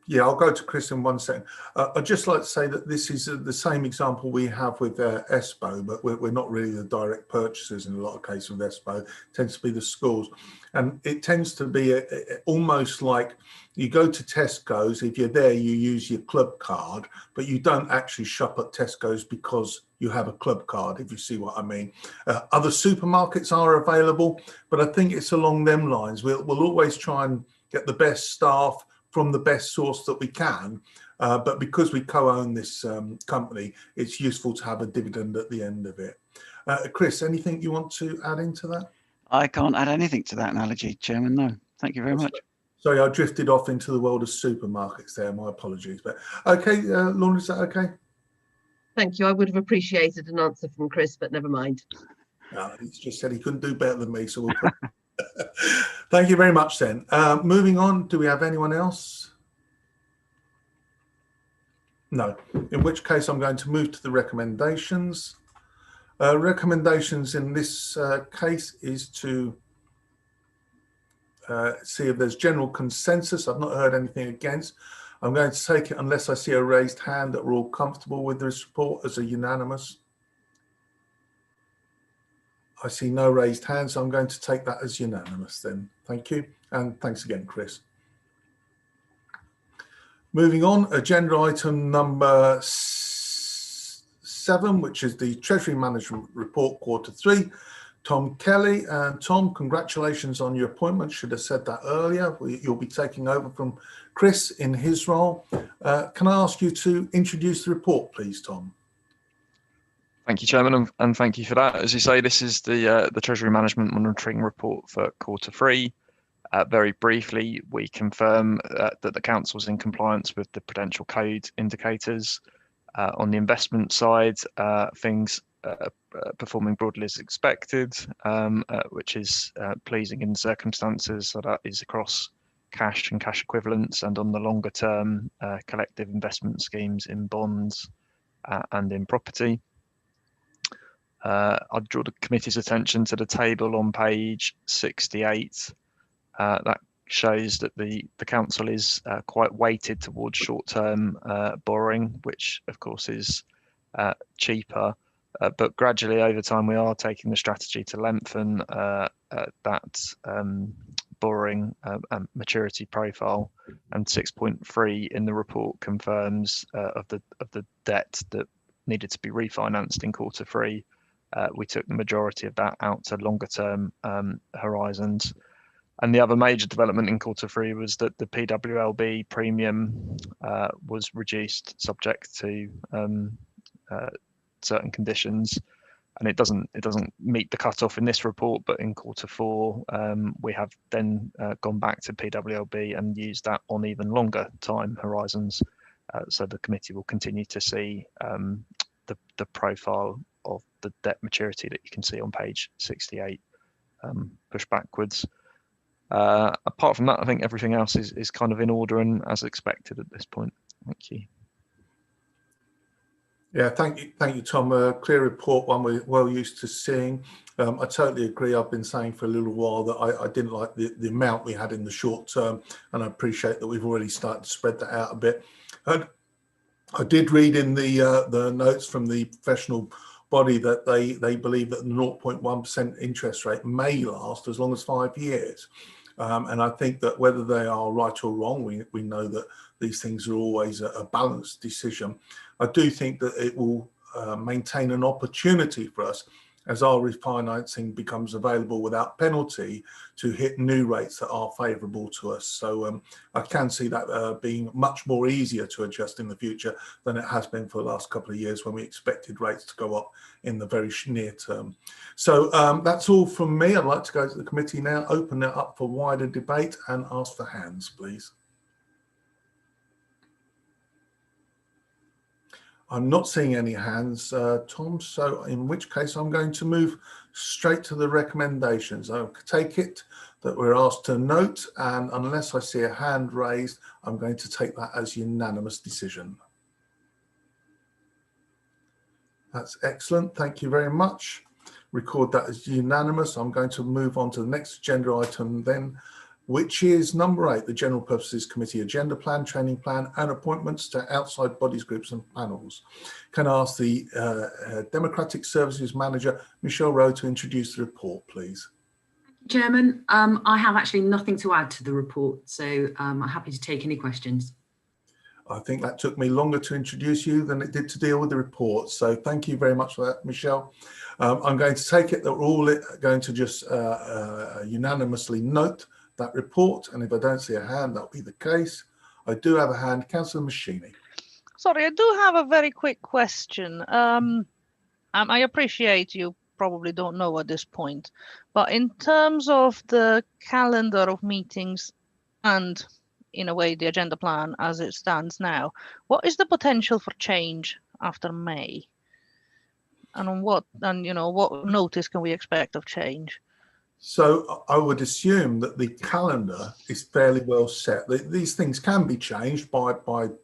Yeah, I'll go to Chris in 1 second. I'd just like to say that this is the same example we have with ESPO, but we're not really the direct purchasers in a lot of cases with ESPO. It tends to be the schools. And it tends to be almost like you go to Tesco's, if you're there, you use your club card, but you don't actually shop at Tesco's because you have a club card, if you see what I mean. Other supermarkets are available, but I think it's along them lines. We'll always try and get the best staff from the best source that we can, but because we co-own this company, it's useful to have a dividend at the end of it. Chris, anything you want to add into that? I can't add anything to that analogy, Chairman, no. Thank you very much. Sorry, I drifted off into the world of supermarkets there, my apologies. But okay, Lorna, is that okay? Thank you. I would have appreciated an answer from Chris, but never mind. No, he's just said he couldn't do better than me, so we'll put... Thank you very much then. Moving on, do we have anyone else? No, in which case I'm going to move to the recommendations. Recommendations in this case is to see if there's general consensus. I've not heard anything against. I'm going to take it, unless I see a raised hand, that we're all comfortable with this report as a unanimous. I see no raised hands, so I'm going to take that as unanimous then. Thank you. And thanks again, Chris. Moving on, agenda item number 7, which is the Treasury Management Report Q3. Tom Kelly. And Tom, congratulations on your appointment. Should have said that earlier. You'll be taking over from Chris in his role. Can I ask you to introduce the report, please, Tom? Thank you, Chairman, and thank you for that. As you say, this is the Treasury Management Monitoring Report for Q3. Very briefly, we confirm that the Council is in compliance with the Prudential Code indicators. On the investment side, things performing broadly as expected, which is pleasing in circumstances. So that is across cash and cash equivalents, and on the longer term, collective investment schemes in bonds and in property. I'll draw the committee's attention to the table on page 68. That shows that the council is quite weighted towards short-term borrowing, which of course is cheaper, but gradually over time we are taking the strategy to lengthen that borrowing maturity profile, and 6.3 in the report confirms of the debt that needed to be refinanced in Q3. We took the majority of that out to longer term horizons. And the other major development in Q3 was that the PWLB premium was reduced subject to certain conditions, and it doesn't meet the cutoff in this report, but in Q4 we have then gone back to PWLB and used that on even longer time horizons. So the committee will continue to see the profile of the debt maturity that you can see on page 68 push backwards. Apart from that, I think everything else is kind of in order and as expected at this point. Thank you. Yeah, thank you, Tom. A clear report, one we're well used to seeing. I totally agree. I've been saying for a little while that I didn't like the amount we had in the short term, and I appreciate that we've already started to spread that out a bit. I did read in the notes from the professional body that they believe that the 0.1% interest rate may last as long as 5 years. And I think that whether they are right or wrong, we know that these things are always a balanced decision. I do think that it will maintain an opportunity for us as our refinancing becomes available without penalty to hit new rates that are favourable to us. So I can see that being much more easier to adjust in the future than it has been for the last couple of years when we expected rates to go up in the very near term. So that's all from me. I'd like to go to the committee now, open it up for wider debate and ask for hands, please. I'm not seeing any hands, Tom, so in which case I'm going to move straight to the recommendations. I'll take it that we're asked to note, and unless I see a hand raised, I'm going to take that as unanimous decision. That's excellent. Thank you very much. Record that as unanimous. I'm going to move on to the next agenda item then, which is number 8, the General Purposes Committee Agenda Plan, Training Plan and Appointments to Outside Bodies, Groups and Panels. Can I ask the Democratic Services Manager, Michelle Rowe, to introduce the report, please? Chairman, I have actually nothing to add to the report, so I'm happy to take any questions. I think that took me longer to introduce you than it did to deal with the report. So thank you very much for that, Michelle. I'm going to take it that we're all going to just unanimously note that report, and if I don't see a hand, that'll be the case. I do have a hand. Councillor Machini. Sorry, I do have a very quick question. I appreciate you probably don't know at this point, but in terms of the calendar of meetings and in a way the agenda plan as it stands now, what is the potential for change after May? And on what notice can we expect of change? So I would assume that the calendar is fairly well set. These things can be changed by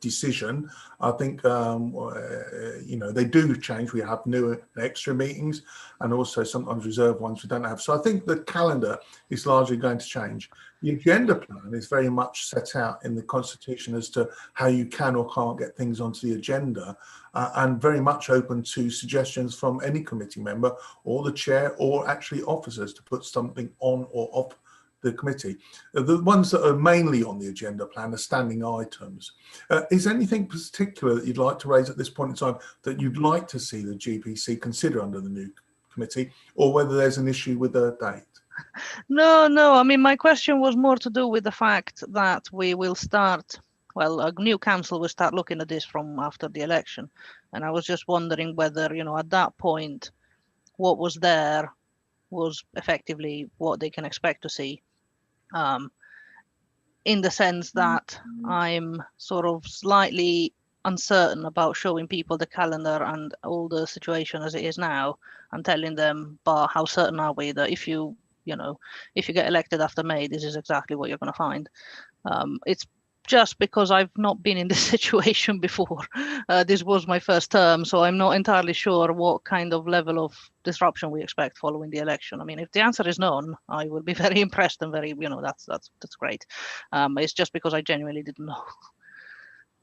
decision. I think, they do change. We have new extra meetings and also sometimes reserved ones we don't have. So I think the calendar is largely going to change. The agenda plan is very much set out in the Constitution as to how you can or can't get things onto the agenda, and very much open to suggestions from any committee member or the chair or actually officers to put something on or off the committee. The ones that are mainly on the agenda plan are standing items. Is anything particular that you'd like to raise at this point in time that you'd like to see the GPC consider under the new committee, or whether there's an issue with the date? No, I mean, my question was more to do with the fact that we will start, well, a new council will start looking at this from after the election. And I was just wondering whether, at that point, what was there was effectively what they can expect to see. In the sense that I'm sort of slightly uncertain about showing people the calendar and all the situation as it is now and telling them, but how certain are we that if you get elected after May, this is exactly what you're going to find. It's just because I've not been in this situation before. This was my first term, so I'm not entirely sure what kind of level of disruption we expect following the election. I mean, if the answer is none, I will be very impressed and very, that's great. It's just because I genuinely didn't know.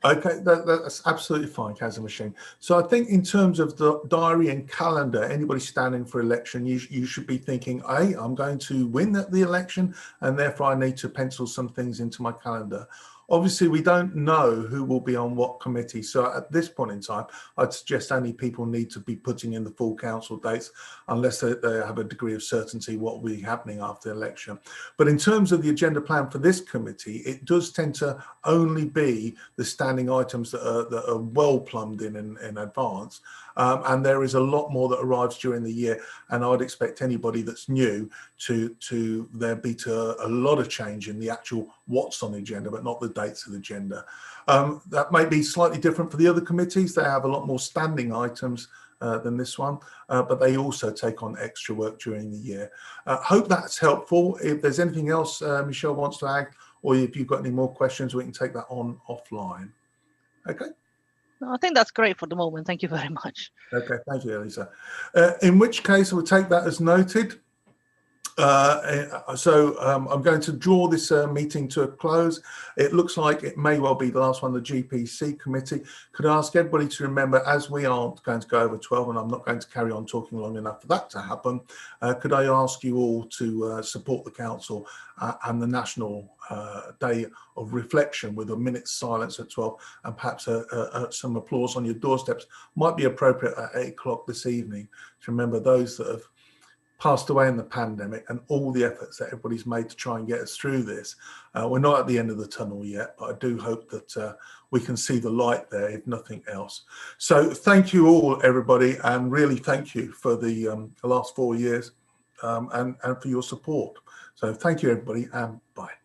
Okay, that's absolutely fine, Councillor Machine. So I think in terms of the diary and calendar, anybody standing for election, you should be thinking, I'm going to win the election, and therefore I need to pencil some things into my calendar. Obviously, we don't know who will be on what committee. So at this point in time, I'd suggest only people need to be putting in the full council dates unless they have a degree of certainty what will be happening after the election. But in terms of the agenda plan for this committee, it does tend to only be the standing items that are well plumbed in advance. And there is a lot more that arrives during the year. And I would expect anybody that's new there be a lot of change in the actual what's on the agenda, but not the dates of the agenda. That might be slightly different for the other committees. They have a lot more standing items than this one, but they also take on extra work during the year. Hope that's helpful. If there's anything else Michelle wants to add, or if you've got any more questions, we can take that on offline. Okay. No, I think that's great for the moment. Thank you very much. Okay, thank you, Elisa. In which case, we'll take that as noted. I'm going to draw this meeting to a close. It looks like it may well be the last one, the GPC committee. Could I ask everybody to remember, as we aren't going to go over 12 and I'm not going to carry on talking long enough for that to happen, could I ask you all to support the council and the National Day of Reflection with a minute's silence at 12, and perhaps some applause on your doorsteps might be appropriate at 8 o'clock this evening to remember those that have passed away in the pandemic and all the efforts that everybody's made to try and get us through this. We're not at the end of the tunnel yet, but I do hope that we can see the light there, if nothing else. So thank you all, everybody, and really thank you for the last 4 years and for your support. So thank you, everybody, and bye.